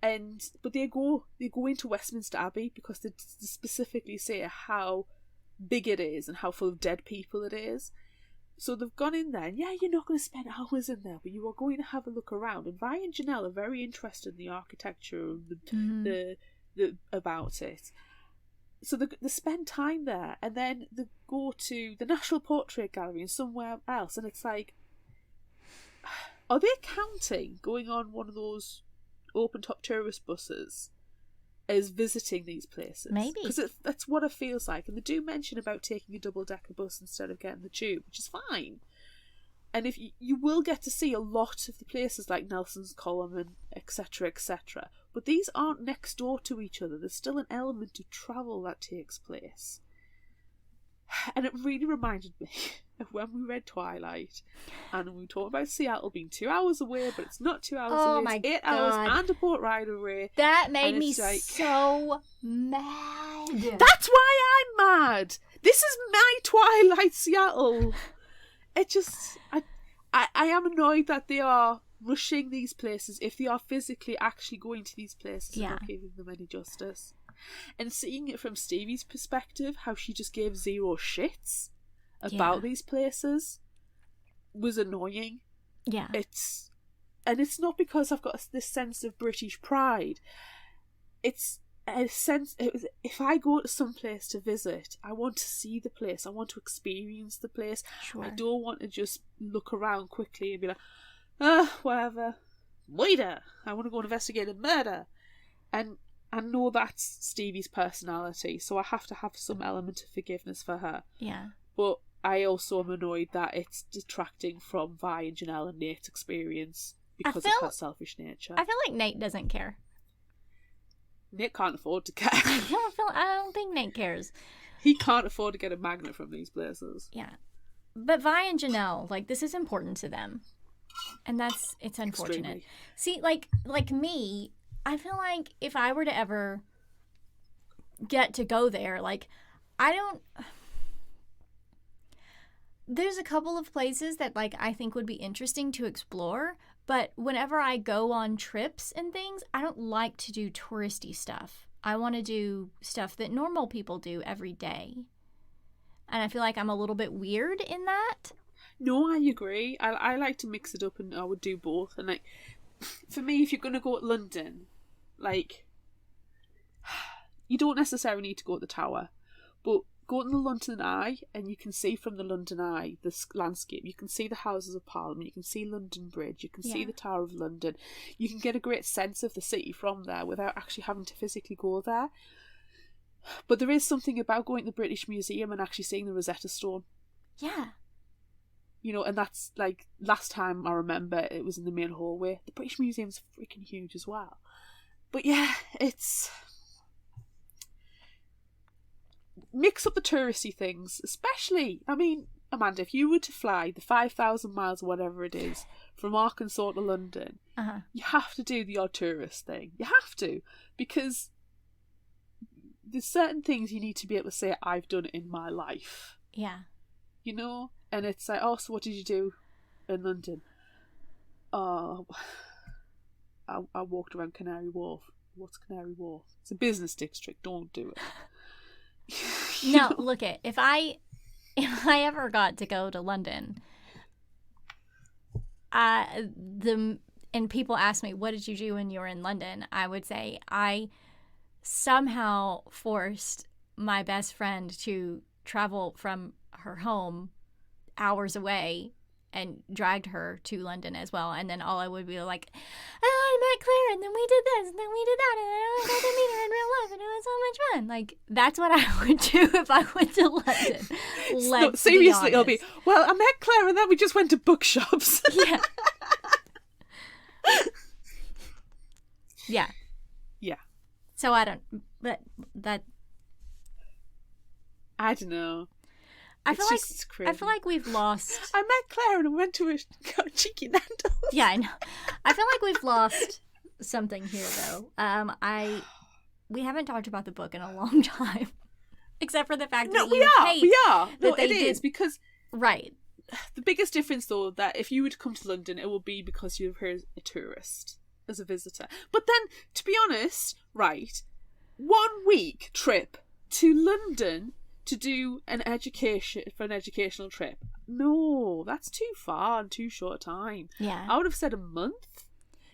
but they go into Westminster Abbey because they specifically say how big it is and how full of dead people it is. So they've gone in there, and yeah, you're not going to spend hours in there, but you are going to have a look around. And Vi and Janelle are very interested in the architecture and the about it. So they spend time there, and then they go to the National Portrait Gallery and somewhere else, and it's like, are they counting going on one of those open-top tourist buses as visiting these places? Maybe. Because that's what it feels like. And they do mention about taking a double-decker bus instead of getting the tube, which is fine. And if you will get to see a lot of the places like Nelson's Column and etc., etc. But these aren't next door to each other. There's still an element of travel that takes place. And it really reminded me of when we read Twilight and we talked about Seattle being 2 hours away, but it's not 2 hours away, it's 8 hours and a boat ride away. That made me so mad. That's why I'm mad. This is my Twilight Seattle. It just, I am annoyed that they are rushing these places if they are physically actually going to these places and not giving them any justice. And seeing it from Stevie's perspective, how she just gave zero shits about these places was annoying. Yeah. It's not because I've got this sense of British pride. It's a sense, if I go to some place to visit, I want to see the place. I want to experience the place. Sure. I don't want to just look around quickly and be like, whatever. Waiter, I want to go investigate a murder. And I know that's Stevie's personality, so I have to have some element of forgiveness for her. Yeah. But I also am annoyed that it's detracting from Vi and Janelle and Nate's experience because of her selfish nature. I feel like Nate doesn't care. Nate can't afford to care. I don't think Nate cares. He can't afford to get a magnet from these places. Yeah. But Vi and Janelle, like, this is important to them. And it's unfortunate. Extremely. See, like me, I feel like if I were to ever get to go there, like, there's a couple of places that, like, I think would be interesting to explore, but whenever I go on trips and things, I don't like to do touristy stuff. I want to do stuff that normal people do every day. And I feel like I'm a little bit weird in that. No, I agree. I like to mix it up, and I would do both. And, like, for me, if you're going to go to London, like, you don't necessarily need to go to the Tower, but go to the London Eye, and you can see from the London Eye the landscape. You can see the Houses of Parliament, you can see London Bridge, you can see the Tower of London. You can get a great sense of the city from there without actually having to physically go there. But there is something about going to the British Museum and actually seeing the Rosetta Stone. Yeah. You know, and that's like, last time I remember it was in the main hallway. The British Museum's freaking huge as well. But yeah, it's... Mix up the touristy things, especially, I mean, Amanda, if you were to fly the 5,000 miles or whatever it is from Arkansas to London, you have to do the odd tourist thing. You have to, because there's certain things you need to be able to say, I've done it in my life. Yeah. You know? And it's like, oh, so what did you do in London? Oh, I walked around Canary Wharf. What's Canary Wharf? It's a business district. Don't do it. No, look it. If I ever got to go to London, and people ask me, what did you do when you were in London? I would say I somehow forced my best friend to travel from her home hours away and dragged her to London as well. And then all I would be like, oh, I met Claire, and then we did this, and then we did that, and I got to meet her in real life, and it was so much fun. Like, that's what I would do if I went to London. No, seriously, it'll be, well, I met Claire, and then we just went to bookshops. Yeah. Yeah. Yeah. So I don't, but that... I don't know. I feel like we've lost... I met Claire and I went to a cheeky Nando's. Yeah, I know. I feel like we've lost something here, though. We haven't talked about the book in a long time. Except for the fact that we are. No, it is, because... Right. The biggest difference, though, that if you were to come to London, it will be because you're here as a tourist, as a visitor. But then, to be honest, right, 1 week trip to London to do an educational trip. No, that's too far and too short a time. Yeah. I would have said a month.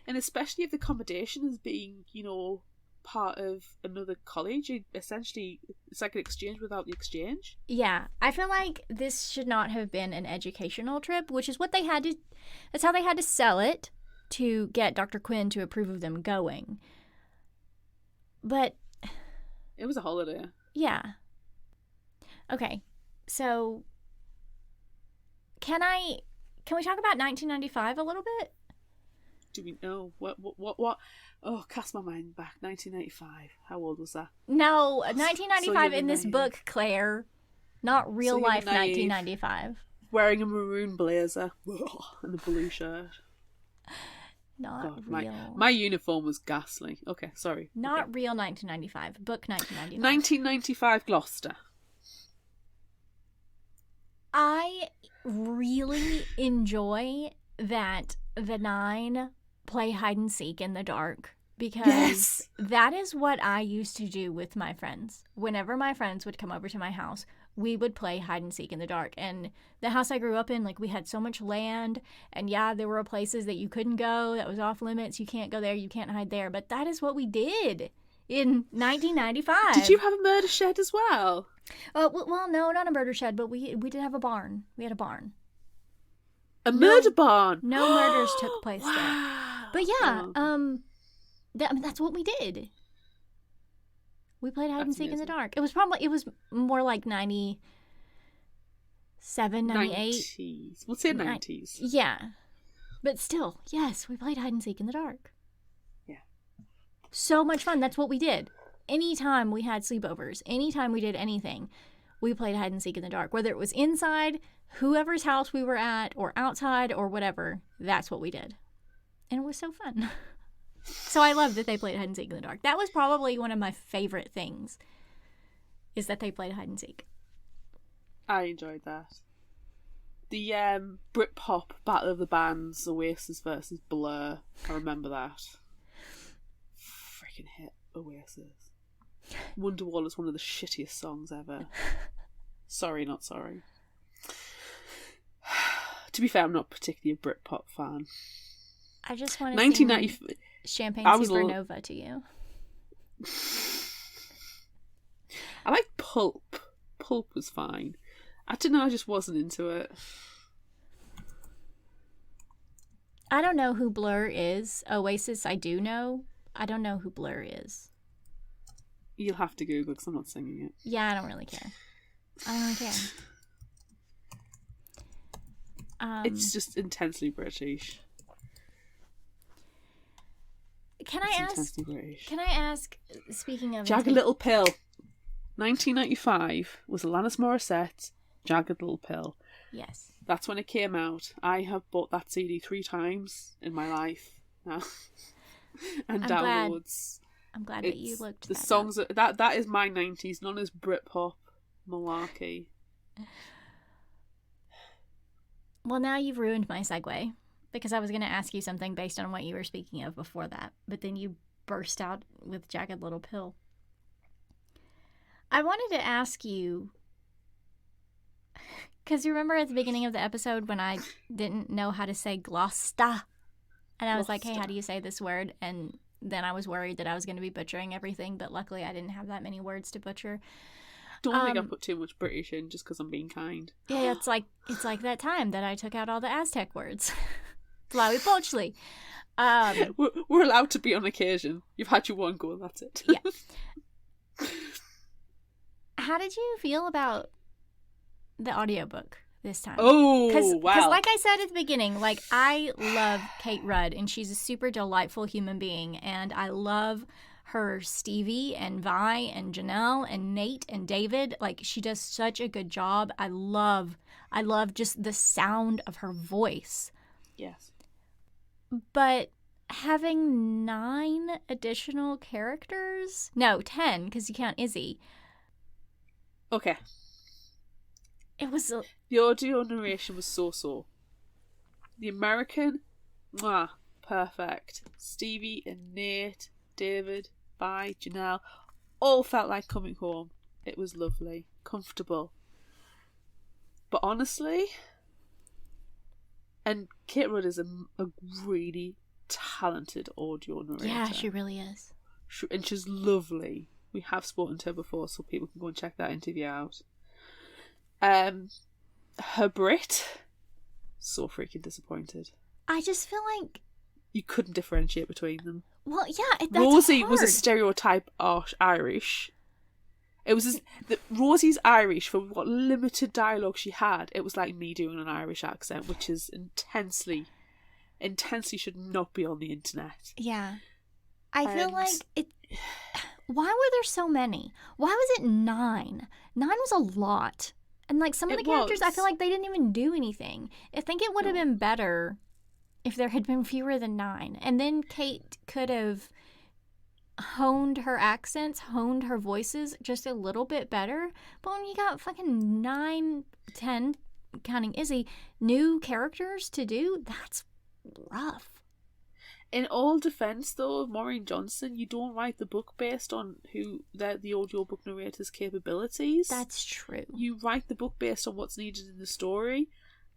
And especially if the accommodation is being, you know, part of another college, essentially it's like an exchange without the exchange. Yeah. I feel like this should not have been an educational trip, which is what they had to, that's how they had to sell it to get Dr. Quinn to approve of them going. But it was a holiday. Yeah. Okay, so can we talk about 1995 a little bit? Do we know what? Oh, cast my mind back. 1995. How old was that? No, 1995 in this book, Claire, not real life 1995. Wearing a maroon blazer and a blue shirt. Not real. My uniform was ghastly. Okay, sorry. Not real 1995. Book 1995. 1995 Gloucester. I really enjoy that the 9 play hide and seek in the dark, because that is what I used to do with my friends. Whenever my friends would come over to my house, we would play hide and seek in the dark. And the house I grew up in, like, we had so much land, and yeah, there were places that you couldn't go, that was off limits. You can't go there, you can't hide there. But that is what we did in 1995. Did you have a murder shed as well? Well, no, not a murder shed, but we did have a barn. We had a barn. Murder barn? No murders took place wow. there. But yeah, that's what we did. We played hide and seek in the dark. It was more like 97, 98. 90s. We'll say 90s. Yeah. But still, yes, we played hide and seek in the dark. Yeah. So much fun. That's what we did. Anytime we had sleepovers, anytime we did anything, we played hide and seek in the dark. Whether it was inside whoever's house we were at or outside or whatever, that's what we did. And it was so fun. So I love that they played hide and seek in the dark. That was probably one of my favorite things, is that they played hide and seek. I enjoyed that. The Britpop Battle of the Bands, Oasis versus Blur. I remember that. Freaking hit, Oasis. Wonderwall is one of the shittiest songs ever. Sorry, not sorry. To be fair, I'm not particularly a Britpop fan. I just want to sing Champagne Supernova to you. I like Pulp. Pulp was fine. I don't know, I just wasn't into it. I don't know who Blur is. Oasis, I do know. I don't know who Blur is. You'll have to Google because I'm not singing it. Yeah, I don't really care. I don't really care. It's just intensely British. Can I ask, speaking of... Jagged Little Pill. 1995 was Alanis Morissette's Jagged Little Pill. Yes. That's when it came out. I have bought that CD 3 times in my life now. And downloads. I'm glad that you looked the that songs up. that is my 90s, known as Britpop malarkey. Well, now you've ruined my segue, because I was going to ask you something based on what you were speaking of before that, but then you burst out with Jagged Little Pill. I wanted to ask you, because you remember at the beginning of the episode when I didn't know how to say Gloucester, and I was like, hey, how do you say this word? And then I was worried that I was going to be butchering everything, but luckily I didn't have that many words to butcher. Don't think I put too much British in just because I'm being kind. Yeah, it's like that time that I took out all the Aztec words. Flowey Porchley. We're allowed to be on occasion. You've had your one go, that's it. Yeah. How did you feel about the audiobook this time? Oh, wow. Because like I said at the beginning, like, I love Kate Rudd, and she's a super delightful human being, and I love her Stevie and Vi and Janelle and Nate and David. Like, she does such a good job. I love just the sound of her voice. Yes. But having 9 additional characters, no, 10, because you count Izzy. Okay. It was the audio narration was so. The American, perfect. Stevie and Nate, David, Vi, Janelle, all felt like coming home. It was lovely, comfortable. But honestly, and Kate Rudd is a really talented audio narrator. Yeah, she really is. And she's lovely. We have spoken to her before, so people can go and check that interview out. Her Brit, so freaking disappointed. I just feel like you couldn't differentiate between them. Well, yeah, that's Rosie hard. was a stereotype Irish. It was Rosie's Irish for what limited dialogue she had. It was like me doing an Irish accent, which is intensely should not be on the internet. Yeah, I feel like it. Why were there so many? Why was it 9? 9 was a lot. And like some of the characters, I feel like they didn't even do anything. I think it would have been better if there had been fewer than 9. And then Kate could have honed her accents, honed her voices just a little bit better. But when you got fucking 9, 10, counting Izzy, new characters to do, that's rough. In all defence, though, of Maureen Johnson, you don't write the book based on the audiobook narrator's capabilities. That's true. You write the book based on what's needed in the story,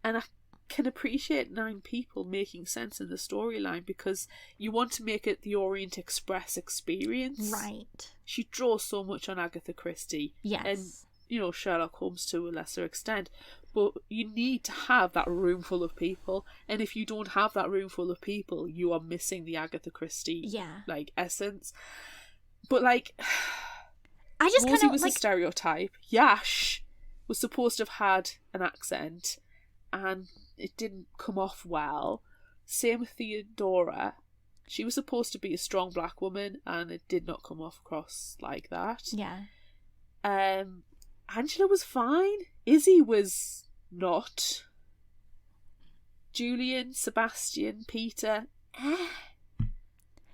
and I can appreciate 9 people making sense in the storyline because you want to make it the Orient Express experience. Right. She draws so much on Agatha Christie. Yes. And, Sherlock Holmes to a lesser extent. But you need to have that room full of people, and if you don't have that room full of people, you are missing the Agatha Christie essence. But I just Rosie was a stereotype. Yash was supposed to have had an accent, and it didn't come off well. Same with Theodora. She was supposed to be a strong black woman, and it did not come off across like that. Yeah. Angela was fine. Izzy was not. Julian, Sebastian, Peter.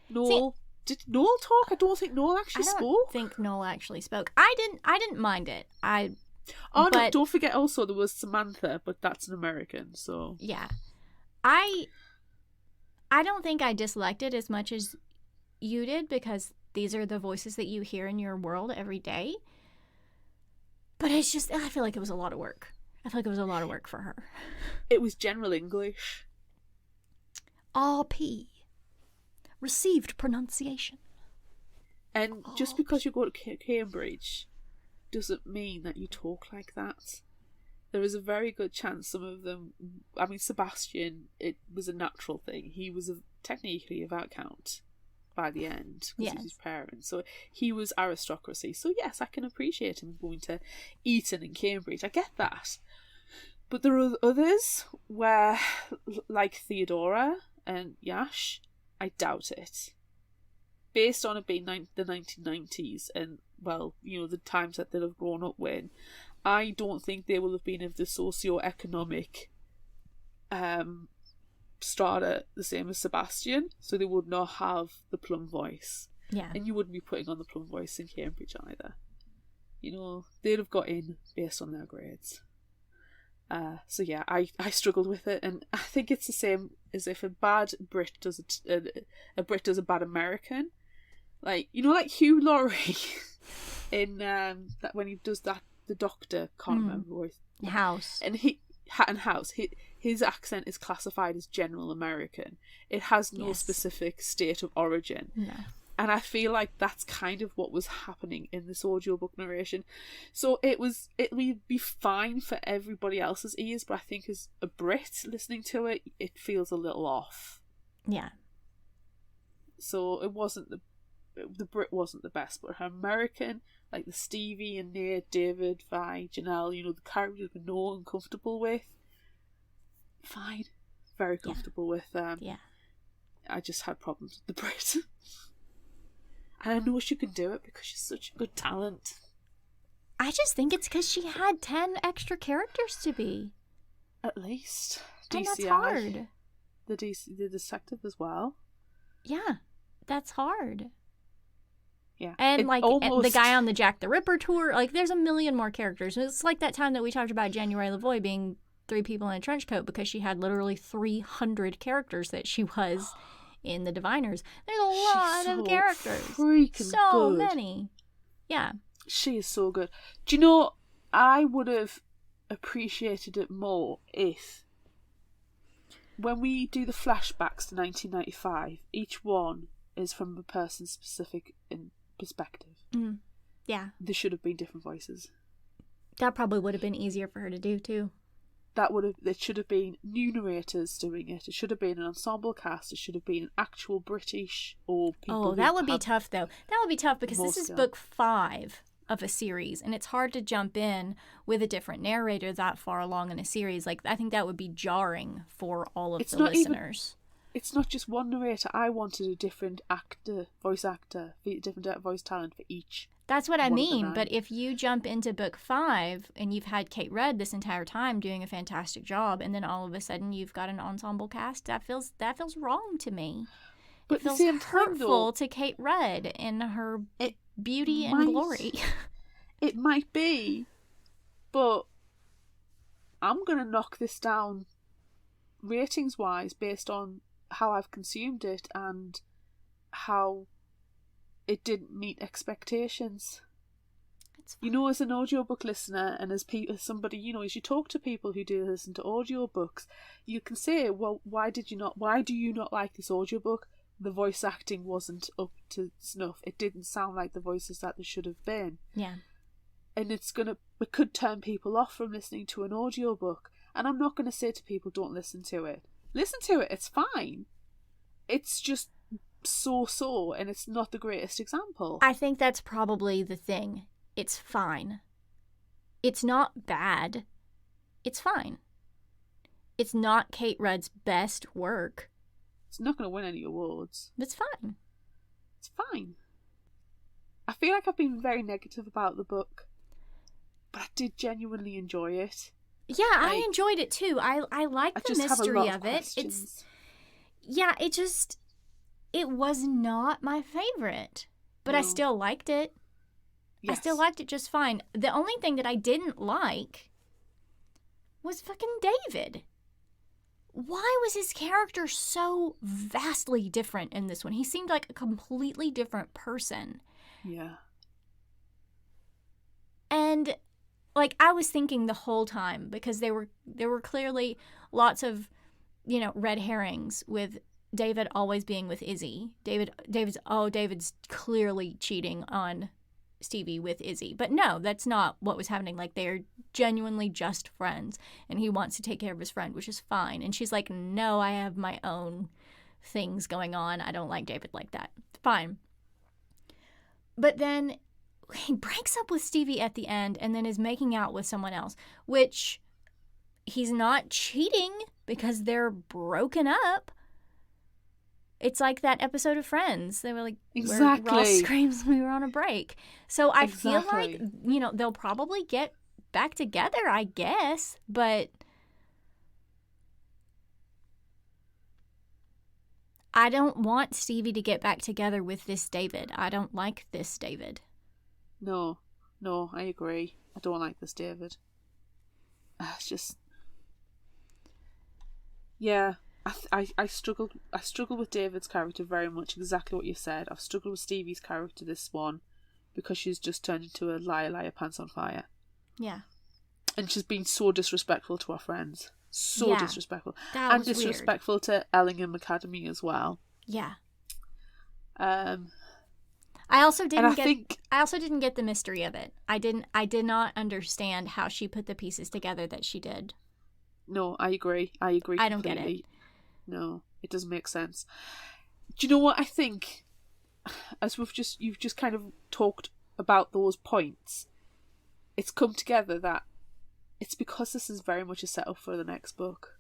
Noel. Did Noel talk? I don't think Noel actually spoke. I don't think Noel actually spoke. I didn't mind it. No, don't forget also there was Samantha, but that's an American, so. Yeah. I don't think I disliked it as much as you did because these are the voices that you hear in your world every day. But it's just, I feel like it was a lot of work. I feel like it was a lot of work for her. It was general English. RP. Received pronunciation. And just because you go to Cambridge doesn't mean that you talk like that. There is a very good chance some of them, Sebastian, it was a natural thing. He was technically a Viscount. by the end because Yes. he's his parents. So he was aristocracy. So yes, I can appreciate him going to Eton and Cambridge. I get that. But there are others where, like Theodora and Yash, I doubt it. Based on it being the 1990s and, well, you know, the times that they'll have grown up with, I don't think they will have been of the socio-economic strata the same as Sebastian, so they would not have the plum voice. Yeah. And you wouldn't be putting on the plum voice in Cambridge either. You know, they'd have got in based on their grades. So yeah, I struggled with it, and I think it's the same as if a bad Brit does a Brit does a bad American. Like, you know, like Hugh Laurie in that when he does that, the Doctor, can't remember what House. and Hatton House, his accent is classified as general American. It has no specific state of origin. No. And I feel like that's kind of what was happening in this audiobook narration. So it would be fine for everybody else's ears, but I think as a Brit listening to it, it feels a little off. Yeah. So it wasn't the Brit wasn't the best, but her American, like the Stevie and Nate, David, Vi, Janelle, you know, the characters we know and comfortable with, fine. Very comfortable with them. Yeah. I just had problems with the Brit. And I know she can do it because she's such a good talent. I just think it's because she had 10 extra characters to be. At least. And that's DCI, hard. the detective as well. Yeah, that's hard. Yeah. And It like almost... the guy on the Jack the Ripper tour, like there's a million more characters. It's like that time that we talked about January LaVoy being 3 people in a trench coat because she had literally 300 characters that she was in the Diviners. There's a lot of characters. Freaking so good. many. Yeah. She is so good. Do you know, I would have appreciated it more if, when we do the flashbacks to 1995, each one is from a person's specific perspective. Mm. Yeah. There should have been different voices. That probably would have been easier for her to do too. It should have been new narrators doing it. It should have been an ensemble cast. It should have been an actual British or people. Oh, that would be tough though. That would be tough because this is skill. book 5 of a series, and it's hard to jump in with a different narrator that far along in a series. Like, I think that would be jarring for all of the listeners. It's not just one narrator. I wanted a different voice actor, different voice talent for each. That's what I mean. But if you jump into book 5 and you've had Kate Red this entire time doing a fantastic job, and then all of a sudden you've got an ensemble cast, that feels wrong to me. But it feels at the same time, hurtful though, to Kate Red in her beauty might, and glory. It might be, but I'm gonna knock this down ratings-wise based on how I've consumed it and how it didn't meet expectations. You know, as an audiobook listener and as somebody, you know, as you talk to people who do listen to audiobooks, you can say, well, why do you not like this audiobook? The voice acting wasn't up to snuff. It didn't sound like the voices that there should have been. Yeah. And it could turn people off from listening to an audiobook. And I'm not going to say to people, don't listen to it. Listen to it, it's fine. It's just so, and it's not the greatest example. I think that's probably the thing. It's fine. It's not bad. It's fine. It's not Kate Rudd's best work. It's not going to win any awards. It's fine. It's fine. I feel like I've been very negative about the book, but I did genuinely enjoy it. Yeah, I enjoyed it too. I like the mystery of it. Questions. It was not my favorite, but No. I still liked it. Yes. I still liked it just fine. The only thing that I didn't like was fucking David. Why was his character so vastly different in this one? He seemed like a completely different person. Yeah. And like I was thinking the whole time, because there were clearly lots of, you know, red herrings with David always being with Izzy. David's clearly cheating on Stevie with Izzy. But no, that's not what was happening. Like, they're genuinely just friends, and he wants to take care of his friend, which is fine. And she's like, no, I have my own things going on. I don't like David like that. Fine. But then he breaks up with Stevie at the end and then is making out with someone else, which he's not cheating because they're broken up. It's like that episode of Friends. They were like, exactly. Where Ross screams we were on a break. So I feel Exactly. like, they'll probably get back together, I guess, but I don't want Stevie to get back together with this David. I don't like this David. No, I agree. I don't like this David. It's just, yeah. I struggled with David's character very much, exactly what you said. I've struggled with Stevie's character this one because she's just turned into a liar pants on fire. Yeah. And she's been so disrespectful to our friends. So disrespectful. That and was disrespectful to Ellingham Academy as well. Yeah. I I also didn't get the mystery of it. I did not understand how she put the pieces together that she did. No, I agree. I don't get it. No, it doesn't make sense. Do you know what I think? As you've just kind of talked about those points, it's come together that it's because this is very much a setup for the next book.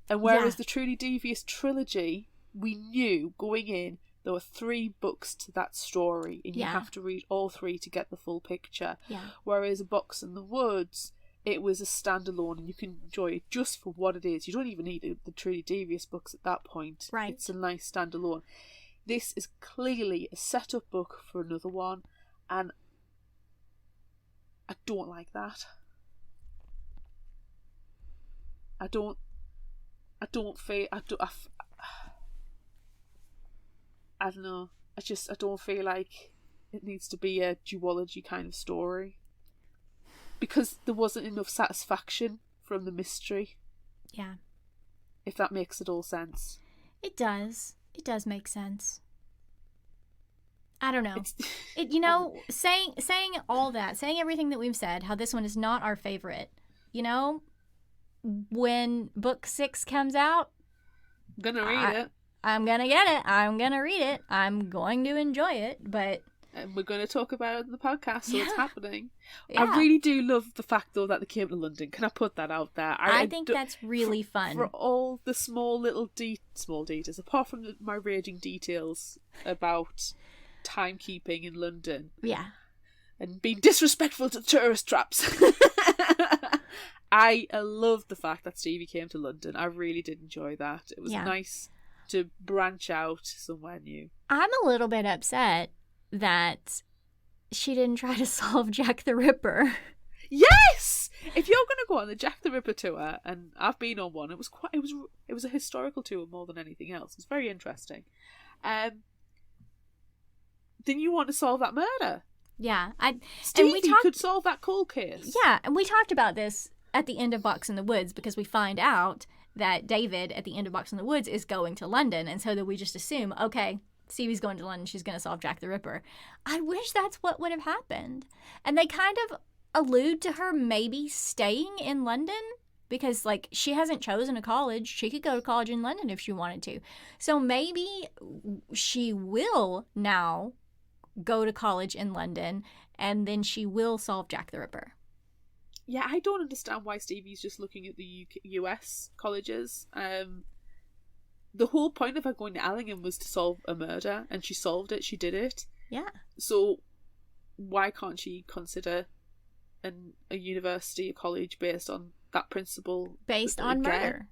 And whereas the Truly Devious trilogy, we knew going in there were 3 books to that story, and you have to read all 3 to get the full picture. Yeah. Whereas A Box in the Woods, it was a standalone, and you can enjoy it just for what it is. You don't even need the Truly Devious books at that point. Right. It's a nice standalone. This is clearly a setup book for another one, and I don't like that. I don't know. I don't feel like it needs to be a duology kind of story. Because there wasn't enough satisfaction from the mystery. Yeah. If that makes it all sense. It does. It does make sense. I don't know. Saying all that, saying everything that we've said, how this one is not our favorite, when book 6 comes out, I'm gonna read it. I'm gonna get it. I'm gonna read it. I'm going to enjoy it, but... And we're going to talk about it in the podcast, so it's happening. Yeah. I really do love the fact, though, that they came to London. Can I put that out there? I think that's really fun. For all the small little small details, apart from my raging details about timekeeping in London. Yeah. And being disrespectful to tourist traps. I love the fact that Stevie came to London. I really did enjoy that. It was nice to branch out somewhere new. I'm a little bit upset that she didn't try to solve Jack the Ripper. Yes! If you're going to go on the Jack the Ripper tour, and I've been on one, it was a historical tour more than anything else. It was very interesting. Then you want to solve that murder. Yeah. Stevie could solve that cold case. Yeah, and we talked about this at the end of Box in the Woods because we find out that David, at the end of Box in the Woods, is going to London, and so that we just assume, okay, Stevie's going to London, she's going to solve Jack the Ripper. I wish that's what would have happened. And they kind of allude to her maybe staying in London because, she hasn't chosen a college. She could go to college in London if she wanted to. So maybe she will now go to college in London and then she will solve Jack the Ripper. Yeah, I don't understand why Stevie's just looking at the US colleges. The whole point of her going to Ellingham was to solve a murder, and she solved it. She did it. Yeah. So why can't she consider a university, a college based on that principle? Based on murder.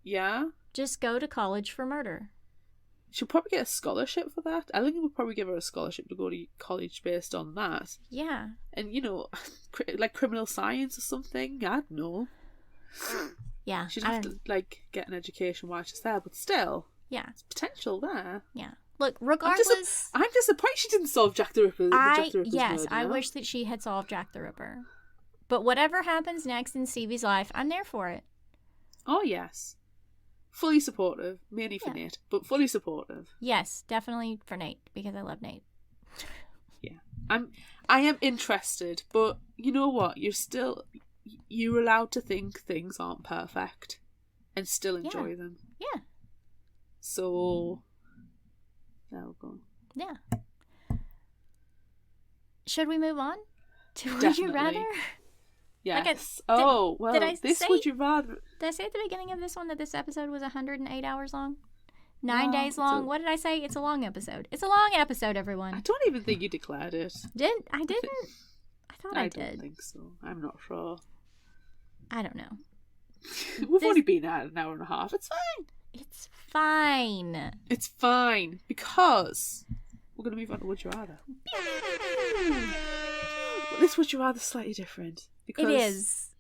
Yeah. Just go to college for murder. She'll probably get a scholarship for that. Ellingham would probably give her a scholarship to go to college based on that. Yeah. And, like criminal science or something. I don't know. Yeah. She'd have to, get an education while she's there, but still. Yeah. There's potential there. Yeah. Look, regardless... I'm disappointed she didn't solve Jack the Ripper. Yes, I wish that she had solved Jack the Ripper. But whatever happens next in Stevie's life, I'm there for it. Oh, yes. Fully supportive. Mainly for Nate, but fully supportive. Yes, definitely for Nate, because I love Nate. Yeah. I am interested, but you know what? You're allowed to think things aren't perfect and still enjoy them. Yeah. So, there we go. Yeah. Should we move on to Would You Definitely. Rather? Yes. Did I this say- Would You Rather... Did I say at the beginning of this one that this episode was 108 hours long? 9 No, days long? What did I say? It's a long episode. It's a long episode, everyone. I don't even think you declared it. I didn't? I thought I don't did. think so. I'm not sure. I don't know. We've only been at an hour and a half. It's fine. It's fine. It's fine because we're going to move on to Would You Rather. Well, this Would You Rather is slightly different. Because It is.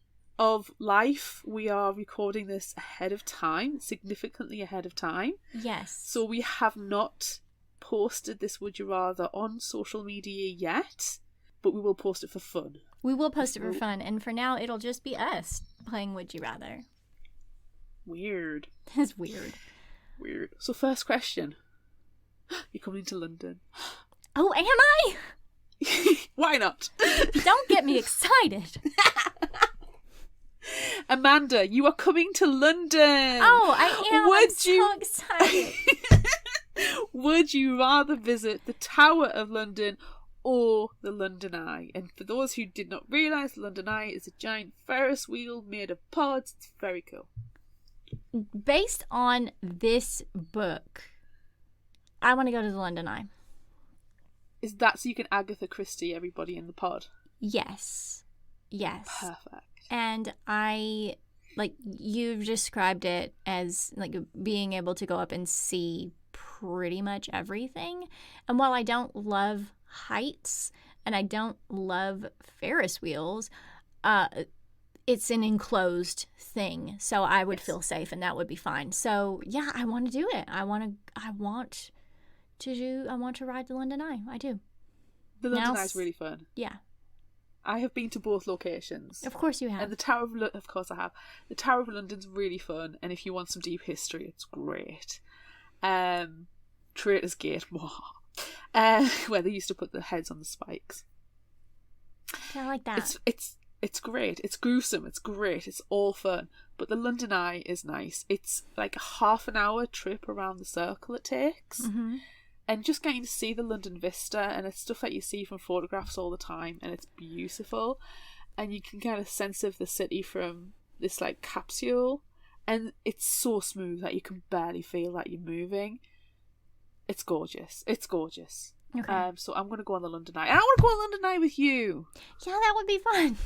of life, we are recording this ahead of time, significantly ahead of time. Yes. So we have not posted this Would You Rather on social media yet, but we will post it for fun. We will post it for fun, and for now, it'll just be us playing Would You Rather. Weird. It's weird. Weird. So first question. You're coming to London. Oh, am I? Why not? Don't get me excited. Amanda, you are coming to London. Oh, I am. I'm so excited. Would you rather visit the Tower of London or the London Eye? And for those who did not realise, the London Eye is a giant Ferris wheel made of pods. It's very cool. Based on this book, I want to go to the London Eye. Is that so you can Agatha Christie everybody in the pod? Yes. Yes. Perfect. And I, like, you've described it as, like, being able to go up and see pretty much everything. And while I don't love heights and I don't love Ferris wheels, it's an enclosed thing. So I would feel safe and that would be fine. So, yeah, I want to do it. I want to ride the London Eye. I do. The London Eye is really fun. Yeah. I have been to both locations. Of course you have. And the Tower of of course I have. The Tower of London's really fun, and if you want some deep history, it's great. Traitors Gate, where they used to put the heads on the spikes. I like that. It's great. It's gruesome. It's great. It's all fun. But the London Eye is nice. It's like a half an hour trip around the circle it takes. Mm-hmm. And just getting to see the London Vista, and it's stuff that you see from photographs all the time, and it's beautiful. And you can get a sense of the city from this like capsule, and it's so smooth that you can barely feel that you're moving. It's gorgeous. It's gorgeous. Okay. So I'm going to go on the London Eye. And I want to go on the London Eye with you. Yeah, that would be fun.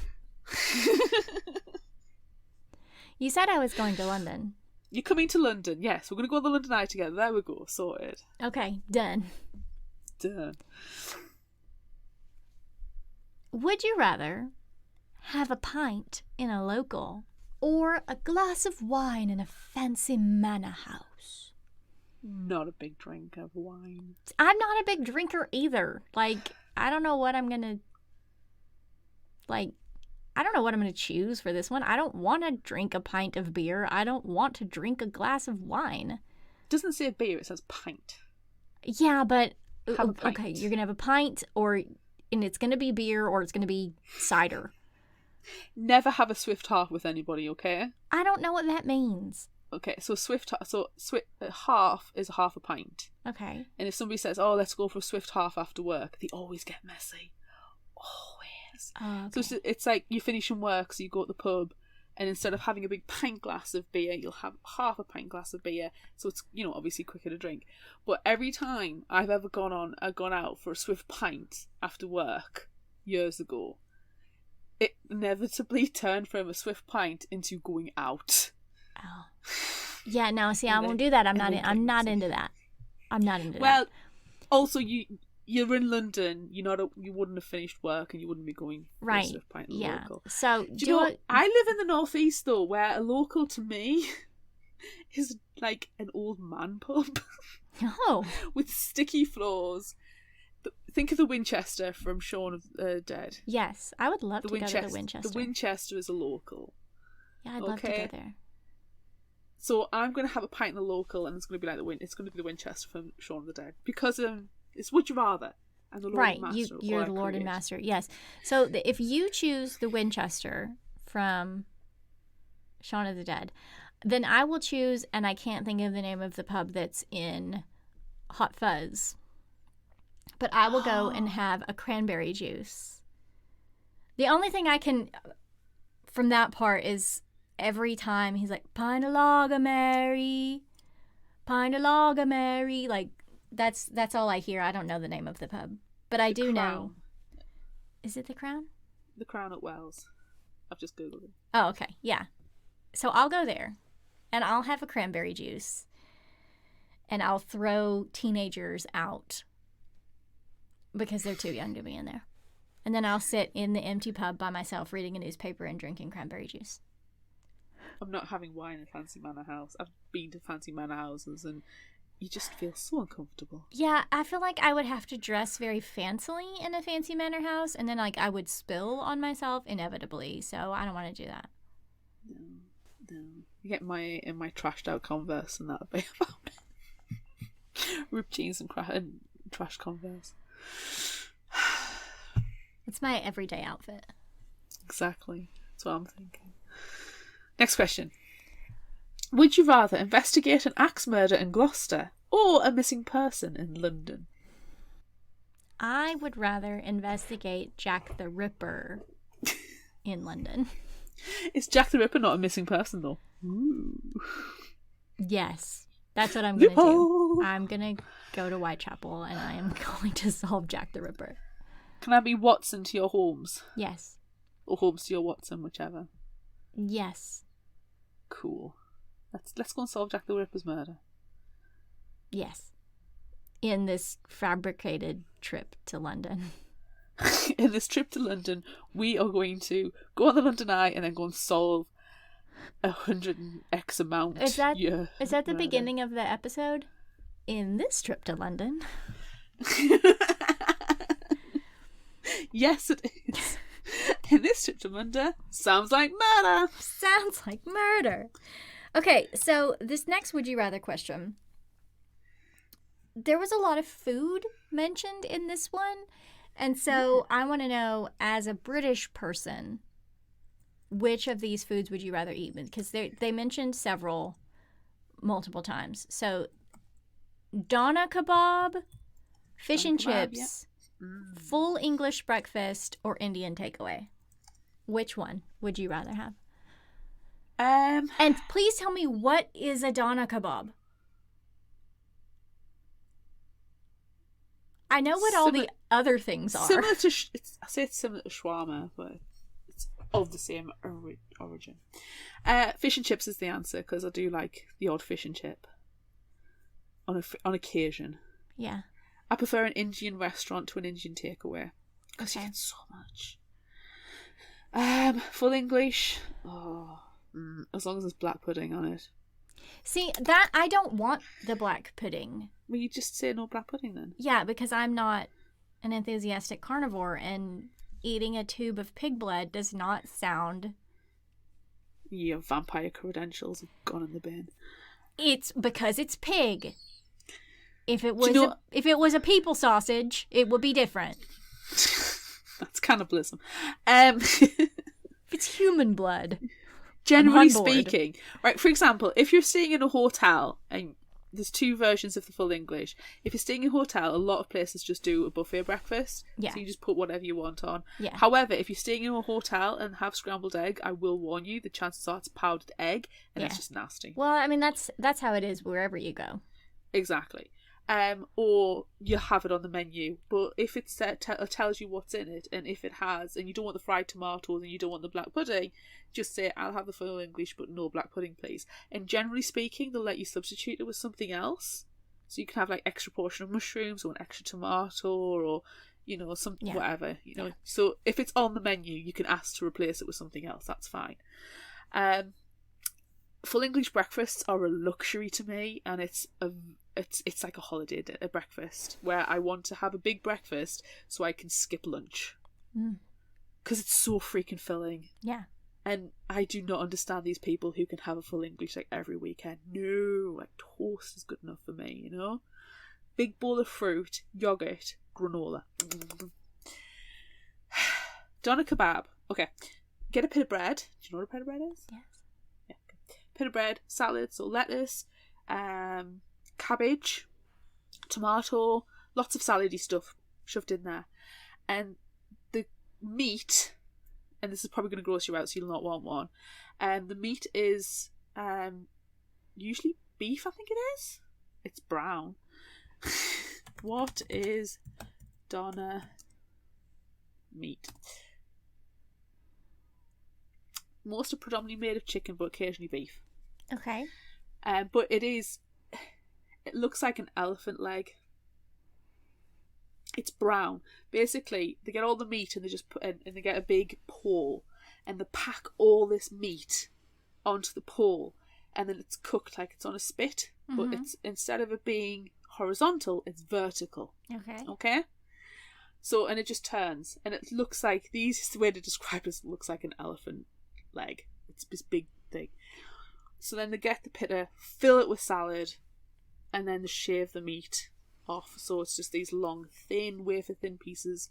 You said I was going to London. You're coming to London. Yes, we're going to go on the London Eye together. There we go. Sorted. Okay, done. Done. Would you rather have a pint in a local or a glass of wine in a fancy manor house? Not a big drinker of wine. I'm not a big drinker either. Like, I don't know what I'm going to... Like, I don't know what I'm going to choose for this one. I don't want to drink a pint of beer. I don't want to drink a glass of wine. It doesn't say beer, it says pint. Yeah, but... Have a pint. Okay, you're going to have a pint, and it's going to be beer, or it's going to be cider. Never have a swift half with anybody, okay? I don't know what that means. Okay, so half is half a pint. Okay. And if somebody says, "Oh, let's go for a swift half after work," they always get messy. Always. Okay. So it's like you finish from work, so you go to the pub, and instead of having a big pint glass of beer, you'll have half a pint glass of beer. So it's, obviously quicker to drink. But every time I've ever gone out for a swift pint after work years ago, it inevitably turned from a swift pint into going out. Oh. Yeah, no, see, I won't do that. I'm not into that. I'm not into that. Well, also you're in London. You wouldn't have finished work, and you wouldn't be going for a swift pint in the local. So I live in the northeast though, where a local to me is like an old man pub. Oh. With sticky floors. Think of the Winchester from Shaun of the Dead. Yes, I would love to go to the Winchester. The Winchester is a local. Yeah, I'd love to go there. So I'm going to have a pint in the local, and it's going to be like it's going to be the Winchester from Shaun of the Dead, because it's Would You Rather, and the Lord and Master. You're the Lord and Master. Yes. So if you choose the Winchester from Shaun of the Dead, Then I will choose, and I can't think of the name of the pub that's in Hot Fuzz. But I will go and have a cranberry juice. The only thing I can from that part is every time he's like, pint a lager, Mary. Pint a lager, Mary. Like, that's all I hear. I don't know the name of the pub. But I do know. Is it the Crown? The Crown at Wells. I've just Googled it. Oh, okay. Yeah. So I'll go there. And I'll have a cranberry juice. And I'll throw teenagers out. Because they're too young to be in there. And then I'll sit in the empty pub by myself reading a newspaper and drinking cranberry juice. I'm not having wine in Fancy Manor House. I've been to Fancy Manor Houses and you just feel so uncomfortable. Yeah, I feel like I would have to dress very fancily in a Fancy Manor House, and then I would spill on myself inevitably, so I don't want to do that. No. You get in my trashed out Converse and that'll be about it. Ripped jeans and trash Converse. It's my everyday outfit. Exactly. That's what I'm thinking. Next question. Would you rather investigate an axe murder in Gloucester or a missing person in London? I would rather investigate Jack the Ripper in London. Is Jack the Ripper not a missing person, though? Ooh. Yes. That's what I'm going to do. Loophole. I'm going to go to Whitechapel and I am going to solve Jack the Ripper. Can I be Watson to your Holmes? Yes. Or Holmes to your Watson, whichever. Yes. Cool. Let's go and solve Jack the Ripper's murder. Yes. In this fabricated trip to London. In this trip to London, we are going to go on the London Eye and then go and solve 100x amount. Is that the murder. beginning of the episode? In this trip to London. Yes, it is. In this trip to London, sounds like murder. Sounds like murder. Okay, so this next Would You Rather question. There was a lot of food mentioned in this one. And so I want to know, as a British person, which of these foods would you rather eat? Because they mentioned several multiple times. So doner kebab, fish and chips, full English breakfast, or Indian takeaway. Which one would you rather have? And please tell me, what is a doner kebab? I know what all the other things are. Similar to, I say it's similar to shawarma, but it's of the same origin. Fish and chips is the answer, because I do like the odd fish and chip. On occasion. Yeah. I prefer an Indian restaurant to an Indian takeaway, because you get so much. Full English, as long as there's black pudding on it. See, that I don't want the black pudding. Well, you just say no black pudding then. Yeah, because I'm not an enthusiastic carnivore, and eating a tube of pig blood does not sound... Your vampire credentials have gone in the bin. It's because it's pig. If it was a people sausage, it would be different. That's cannibalism. If it's human blood. Generally speaking, right, for example, if you're staying in a hotel, and there's two versions of the full English. If you're staying in a hotel, a lot of places just do a buffet breakfast. Yeah. So you just put whatever you want on. Yeah. However, if you're staying in a hotel and have scrambled egg, I will warn you, the chances are it's powdered egg, and it's just nasty. Well, I mean, that's how it is wherever you go. Exactly. Or you have it on the menu, but if it tells you what's in it, and if it has, and you don't want the fried tomatoes and you don't want the black pudding, just say, I'll have the full English but no black pudding please. And generally speaking, they'll let you substitute it with something else, so you can have like extra portion of mushrooms or an extra tomato, or whatever, So if it's on the menu, you can ask to replace it with something else. That's fine. Full English breakfasts are a luxury to me, and it's like a holiday a breakfast where I want to have a big breakfast so I can skip lunch, because it's so freaking filling. Yeah. And I do not understand these people who can have a full English like every weekend. No, like toast is good enough for me, Big bowl of fruit, yogurt, granola. Doner kebab. Okay, get a pita bread. Do you know what a pita bread is? Yes. Yeah. pita bread, salad, so lettuce, cabbage, tomato, lots of salady stuff shoved in there. And the meat, and this is probably going to gross you out, so you'll not want one. The meat is usually beef, I think it is. It's brown. What is Donna meat? Most are predominantly made of chicken, but occasionally beef. Okay. But it looks like an elephant leg. It's brown. Basically, they get all the meat and they just put in, and they get a big pole, and they pack all this meat onto the pole, and then it's cooked like it's on a spit, but it's, instead of it being horizontal, it's vertical. Okay. So, and it just turns, and it looks like, the easiest way to describe it is, it looks like an elephant leg. It's this big thing. So then they get the pita, fill it with salad, and then they shave the meat off. So it's just these long, thin, wafer-thin pieces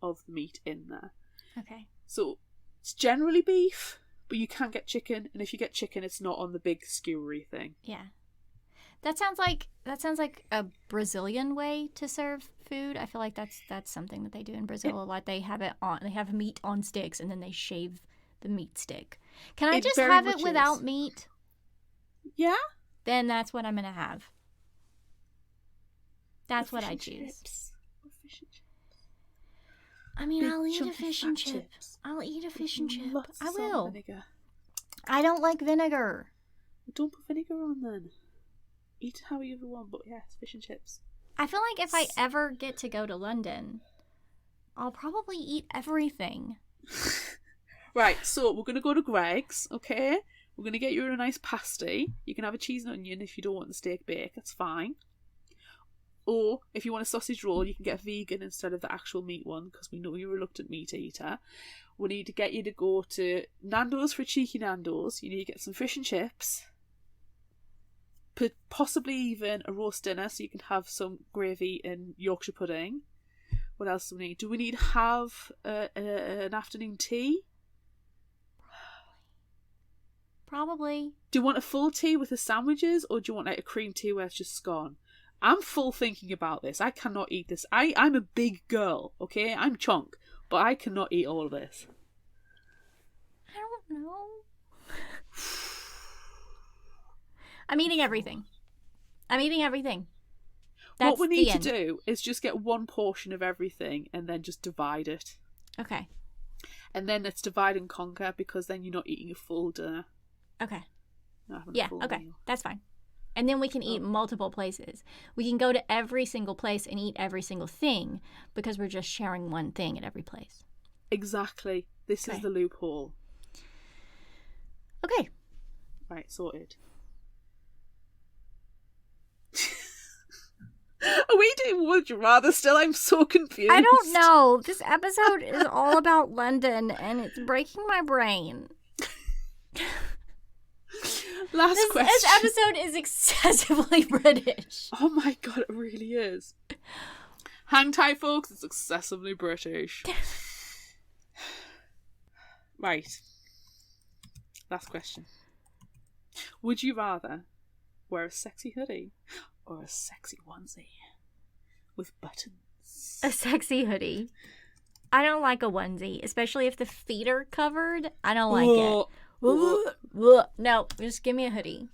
of the meat in there. Okay. So it's generally beef, but you can get chicken, and if you get chicken, it's not on the big skewery thing. Yeah. That sounds like a Brazilian way to serve food. I feel like that's something that they do in Brazil a lot. They have meat on sticks, and then they shave the meat stick. Can I just have it without meat? Yeah. Then that's what I'm gonna have. That's what I choose. Fish and chips. I mean, Big I'll eat a chunky fish fat and chip. chips. I'll eat a fish and chip. Lots I of salt will. and vinegar. I don't like vinegar. Don't put vinegar on then. Eat how you want, but yes, fish and chips. I feel like if I ever get to go to London, I'll probably eat everything. Right, so we're going to go to Greg's, okay? We're going to get you a nice pasty. You can have a cheese and onion if you don't want the steak bake, that's fine. Or if you want a sausage roll, you can get vegan instead of the actual meat one, because we know you're a reluctant meat eater. We need to get you to go to Nando's for a cheeky Nando's. You need to get some fish and chips. Possibly even a roast dinner, so you can have some gravy and Yorkshire pudding. What else do we need? Do we need to have an afternoon tea? Probably. Do you want a full tea with the sandwiches, or do you want like a cream tea where it's just scone? I'm full thinking about this. I cannot eat this. I'm a big girl, okay? I'm chunk, but I cannot eat all of this. I don't know. I'm eating everything. That's what we need to do is just get one portion of everything and then just divide it. Okay. And then it's divide and conquer, because then you're not eating a full dinner. Okay. Yeah, okay. Meal. That's fine. And then we can eat multiple places. We can go to every single place and eat every single thing, because we're just sharing one thing at every place. Exactly. This is the loophole. Okay. Right, sorted. Are we doing Would You Rather still? I'm so confused. I don't know. This episode is all about London, and it's breaking my brain. Last question. This episode is excessively British. Oh my god, it really is. Hang tight, folks. It's excessively British. Right. Last question. Would you rather wear a sexy hoodie or a sexy onesie with buttons? A sexy hoodie. I don't like a onesie, especially if the feet are covered. I don't like it. No, just give me a hoodie.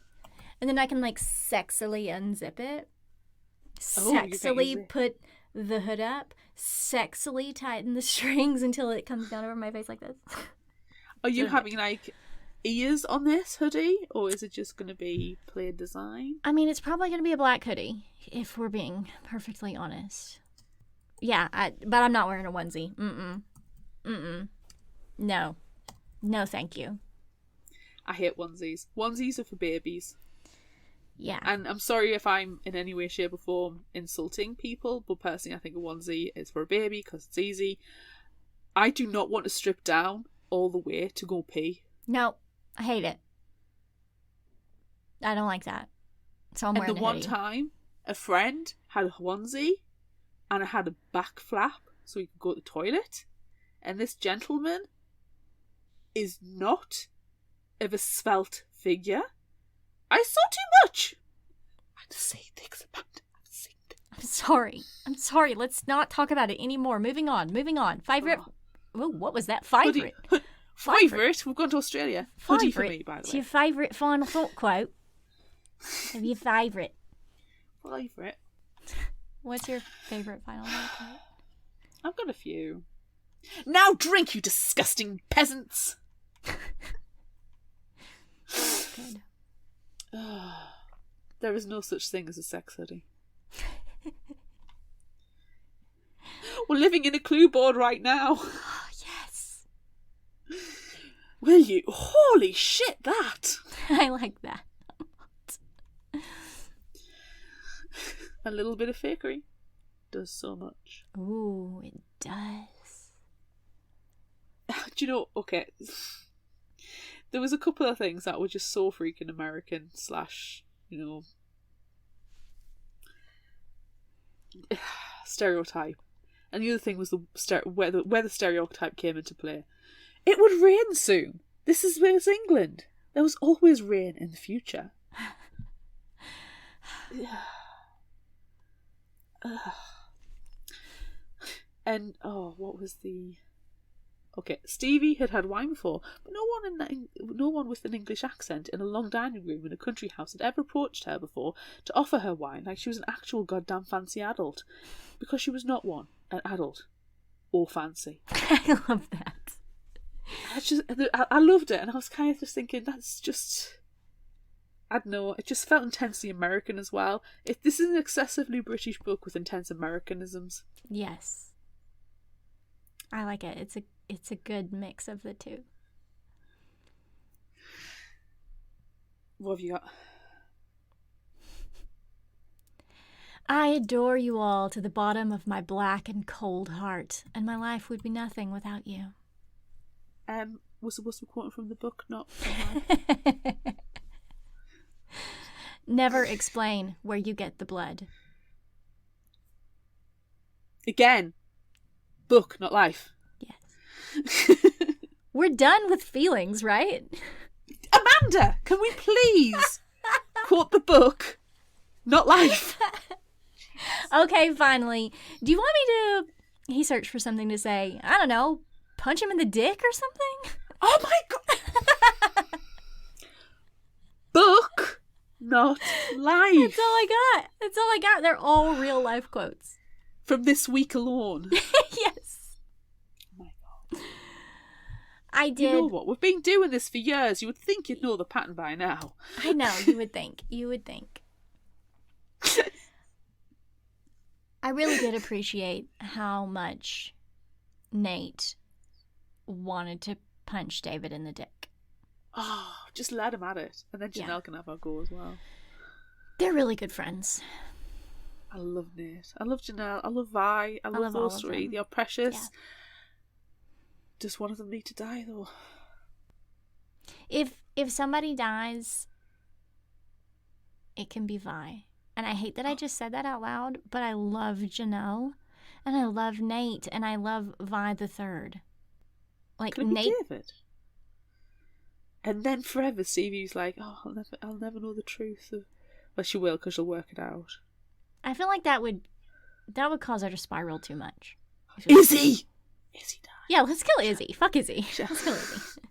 And then I can like sexily unzip it. Sexily put the hood up. Sexily tighten the strings until it comes down over my face like this. Are you having like ears on this hoodie, or is it just going to be plain design? I mean, it's probably going to be a black hoodie, if we're being perfectly honest. Yeah, but I'm not wearing a onesie. No, thank you. I hate onesies. Onesies are for babies. Yeah. And I'm sorry if I'm in any way, shape or form insulting people, but personally I think a onesie is for a baby because it's easy. I do not want to strip down all the way to go pee. No, I hate it. I don't like that. So I'm wearing a hoodie. And the one time, a friend had a onesie and it had a back flap so he could go to the toilet. And this gentleman is not of a svelte figure. I saw too much. I had to say things about it. I'm sorry. Let's not talk about it anymore. Moving on. Favorite. Oh, what was that? Favorite. Favorite? We've gone to Australia. Hoodie for me, by the way. It's your favorite final thought quote. Of your favorite. Favorite. What's your favorite final thought quote? I've got a few. Now drink, you disgusting peasants. Good. There is no such thing as a sex hoodie. We're living in a clue board right now. Oh, yes. Will you? Holy shit, that. I like that. A little bit of fakery does so much. Ooh, it does. Do you know, okay, there was a couple of things that were just so freaking American / stereotype. And the other thing was where the stereotype came into play. It would rain soon. This is where's England. There was always rain in the future. And what was the? Okay, Stevie had wine before, but no one with an English accent in a long dining room in a country house had ever approached her before to offer her wine like she was an actual goddamn fancy adult, because she was not one, an adult, or fancy. I love that. I loved it, and I was kind of just thinking that's just. I don't know, it just felt intensely American as well. This is an excessively British book with intense Americanisms. Yes. I like it. It's a good mix of the two. What have you got? I adore you all to the bottom of my black and cold heart, and my life would be nothing without you. Was the quote from the book, not from mine? Never explain where you get the blood. Again, book, not life. Yes. We're done with feelings, right? Amanda, can we please quote the book, not life? Okay, finally. Do you want me to... He searched for something to say. I don't know. Punch him in the dick or something? Oh my god! Book, not life. That's all I got. They're all real life quotes. From this week alone. Yes. Oh my god. I did. You know what? We've been doing this for years. You would think you'd know the pattern by now. I know, you would think. I really did appreciate how much Nate wanted to punch David in the dick. Oh, just let him at it. And then Janelle can have her go as well. They're really good friends. I love Nate. I love Janelle. I love Vi. I love those three. They are precious. Yeah. Does one of them need to die, though? If somebody dies, it can be Vi. And I hate that I just said that out loud, but I love Janelle, and I love Nate, and I love Vi the Third. Like Could it Nate. be David? And then forever, Stevie's like, "Oh, I'll never know the truth of." Well, she will, because she'll work it out. I feel like that would cause her to spiral too much. Izzy died. Yeah, let's kill Izzy. Fuck Izzy. Let's kill Izzy.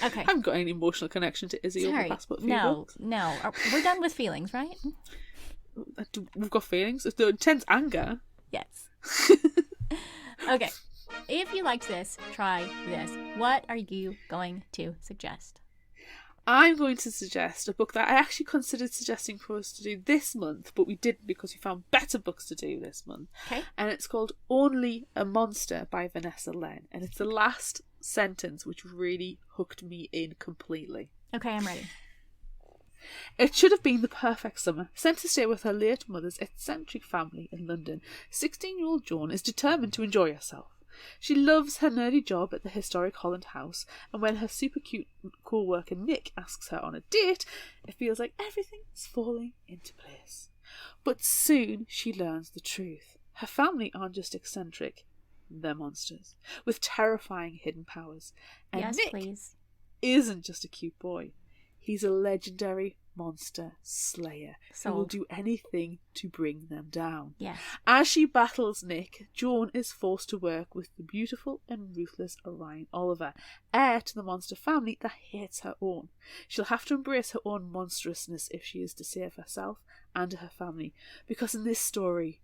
Okay. I haven't got any emotional connection to Izzy over the past few books. No. We're done with feelings, right? We've got feelings. It's the intense anger. Yes. Okay. If you liked this, try this. What are you going to suggest? I'm going to suggest a book that I actually considered suggesting for us to do this month, but we didn't because we found better books to do this month. Okay. And it's called Only a Monster by Vanessa Len. And it's the last sentence which really hooked me in completely. Okay, I'm ready. It should have been the perfect summer. Sent to stay with her late mother's eccentric family in London, 16-year-old Joan is determined to enjoy herself. She loves her nerdy job at the historic Holland House, and when her super cute co-worker Nick asks her on a date, it feels like everything is falling into place. But soon she learns the truth. Her family aren't just eccentric, they're monsters, with terrifying hidden powers. And yes, Nick please. isn't just a cute boy. He's a legendary monster slayer who will Sold. do anything to bring them down. Yes. As she battles Nick, Joan is forced to work with the beautiful and ruthless Orion Oliver, heir to the monster family that hates her own. She'll have to embrace her own monstrousness if she is to save herself and her family, because in this story,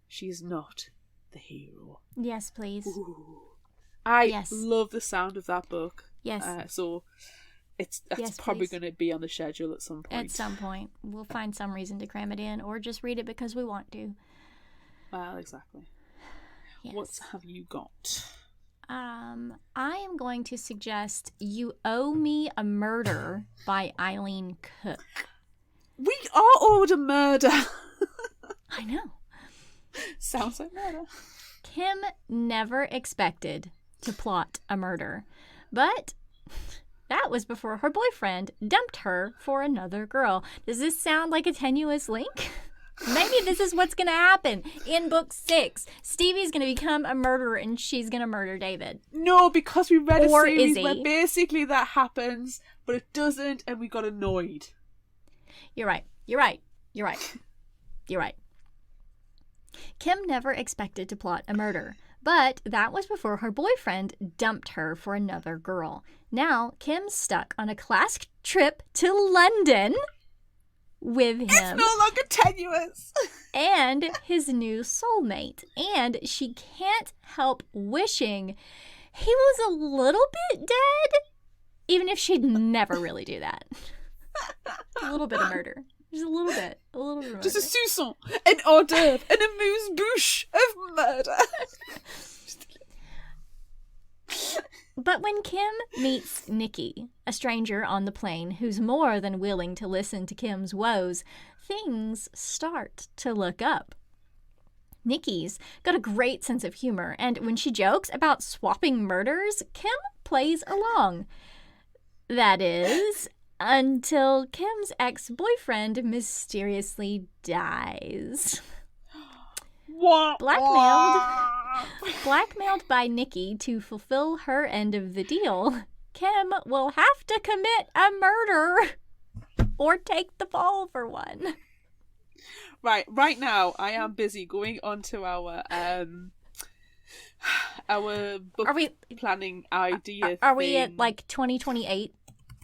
she is not the hero. Yes, please. Ooh. I Yes. love the sound of that book. Yes. So that's Yes, probably please. going to be on the schedule at some point. At some point. We'll find some reason to cram it in or just read it because we want to. Well, exactly. Yes. What have you got? I am going to suggest You Owe Me a Murder by Eileen Cook. We are owed a murder. I know. Sounds like murder. Kim never expected to plot a murder, but that was before her boyfriend dumped her for another girl. Does this sound like a tenuous link? Maybe this is what's going to happen in book 6. Stevie's going to become a murderer and she's going to murder David. No, because we read a Or series Izzy. where basically that happens, but it doesn't, and we got annoyed. You're right. Kim never expected to plot a murder, but that was before her boyfriend dumped her for another girl. Now, Kim's stuck on a class trip to London with him. It's no longer tenuous. And his new soulmate. And she can't help wishing he was a little bit dead, even if she'd never really do that. A little bit of murder. Just a little bit. A little bit of murder. Just a soupçon, an hors d'oeuvre, an amuse-bouche of murder. But when Kim meets Nikki, a stranger on the plane who's more than willing to listen to Kim's woes, things start to look up. Nikki's got a great sense of humor, and when she jokes about swapping murders, Kim plays along. That is, until Kim's ex-boyfriend mysteriously dies. Blackmailed by Nikki to fulfill her end of the deal, Kim will have to commit a murder or take the fall for one. Right now I am busy going onto our book planning idea. Are we at like 2028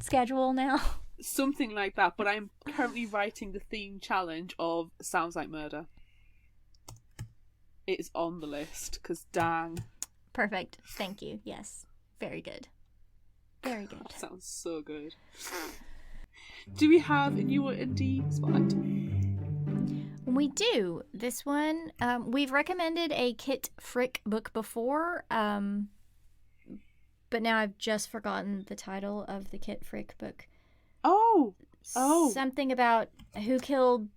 schedule now? Something like that, but I'm currently writing the theme challenge of Sounds Like Murder. It is on the list, because dang. Perfect. Thank you. Yes. Very good. Very good. That sounds so good. Do we have a newer indie spotlight? We do. This one, we've recommended a Kit Frick book before, but now I've just forgotten the title of the Kit Frick book. Oh. Something about who killed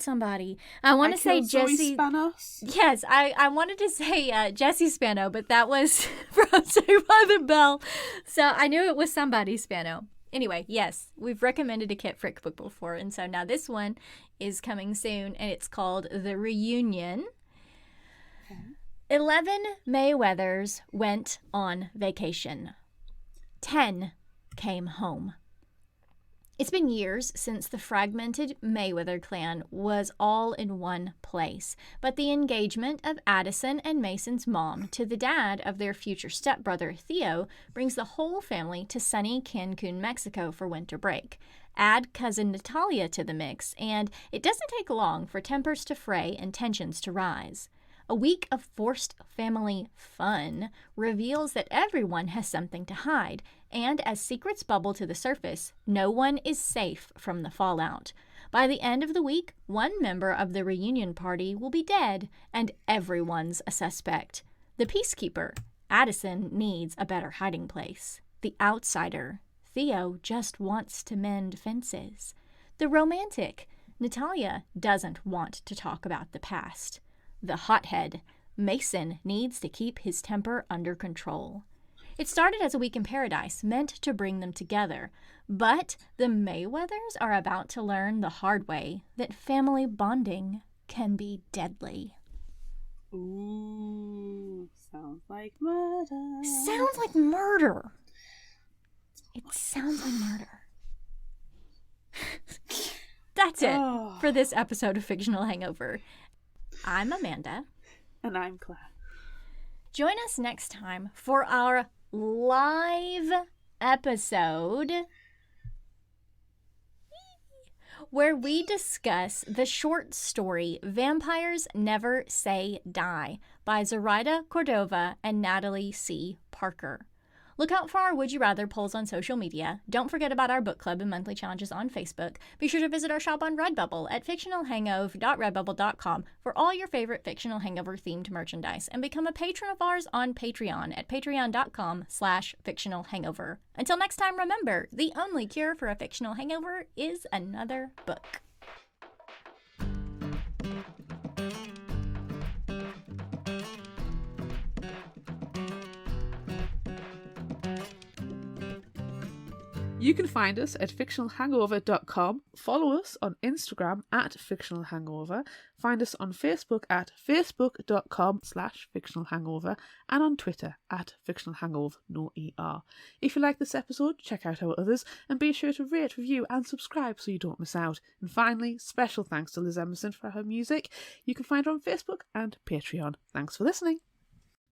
somebody. I want to say Jesse Spanos. Yes, I wanted to say Jesse Spano, but that was from Saved by the Bell. So I knew it was somebody Spano. Anyway, yes, we've recommended a Kit Frick book before, and so now this one is coming soon, and it's called The Reunion. Okay. 11 Mayweathers went on vacation. 10 came home. It's been years since the fragmented Mayweather clan was all in one place, but the engagement of Addison and Mason's mom to the dad of their future stepbrother, Theo, brings the whole family to sunny Cancun, Mexico for winter break. Add cousin Natalia to the mix, and it doesn't take long for tempers to fray and tensions to rise. A week of forced family fun reveals that everyone has something to hide, and as secrets bubble to the surface, no one is safe from the fallout. By the end of the week, one member of the reunion party will be dead, and everyone's a suspect. The peacekeeper, Addison, needs a better hiding place. The outsider, Theo, just wants to mend fences. The romantic, Natalia, doesn't want to talk about the past. The hothead, Mason, needs to keep his temper under control. It started as a week in paradise, meant to bring them together, but the Mayweathers are about to learn the hard way that family bonding can be deadly. Ooh, sounds like murder. Sounds like murder. It sounds like murder. That's it for this episode of Fictional Hangover. I'm Amanda. And I'm Claire. Join us next time for our live episode where we discuss the short story Vampires Never Say Die by Zoraida Cordova and Natalie C. Parker. Look out for our Would You Rather polls on social media. Don't forget about our book club and monthly challenges on Facebook. Be sure to visit our shop on Redbubble at fictionalhangover.redbubble.com for all your favorite Fictional Hangover themed merchandise, and become a patron of ours on Patreon at patreon.com/fictionalhangover. Until next time, remember, the only cure for a fictional hangover is another book. You can find us at fictionalhangover.com, follow us on Instagram at fictionalhangover, find us on Facebook at facebook.com/fictionalhangover, and on Twitter at fictionalhangover, no ER. If you like this episode, check out our others, and be sure to rate, review, and subscribe so you don't miss out. And finally, special thanks to Liz Emerson for her music. You can find her on Facebook and Patreon. Thanks for listening.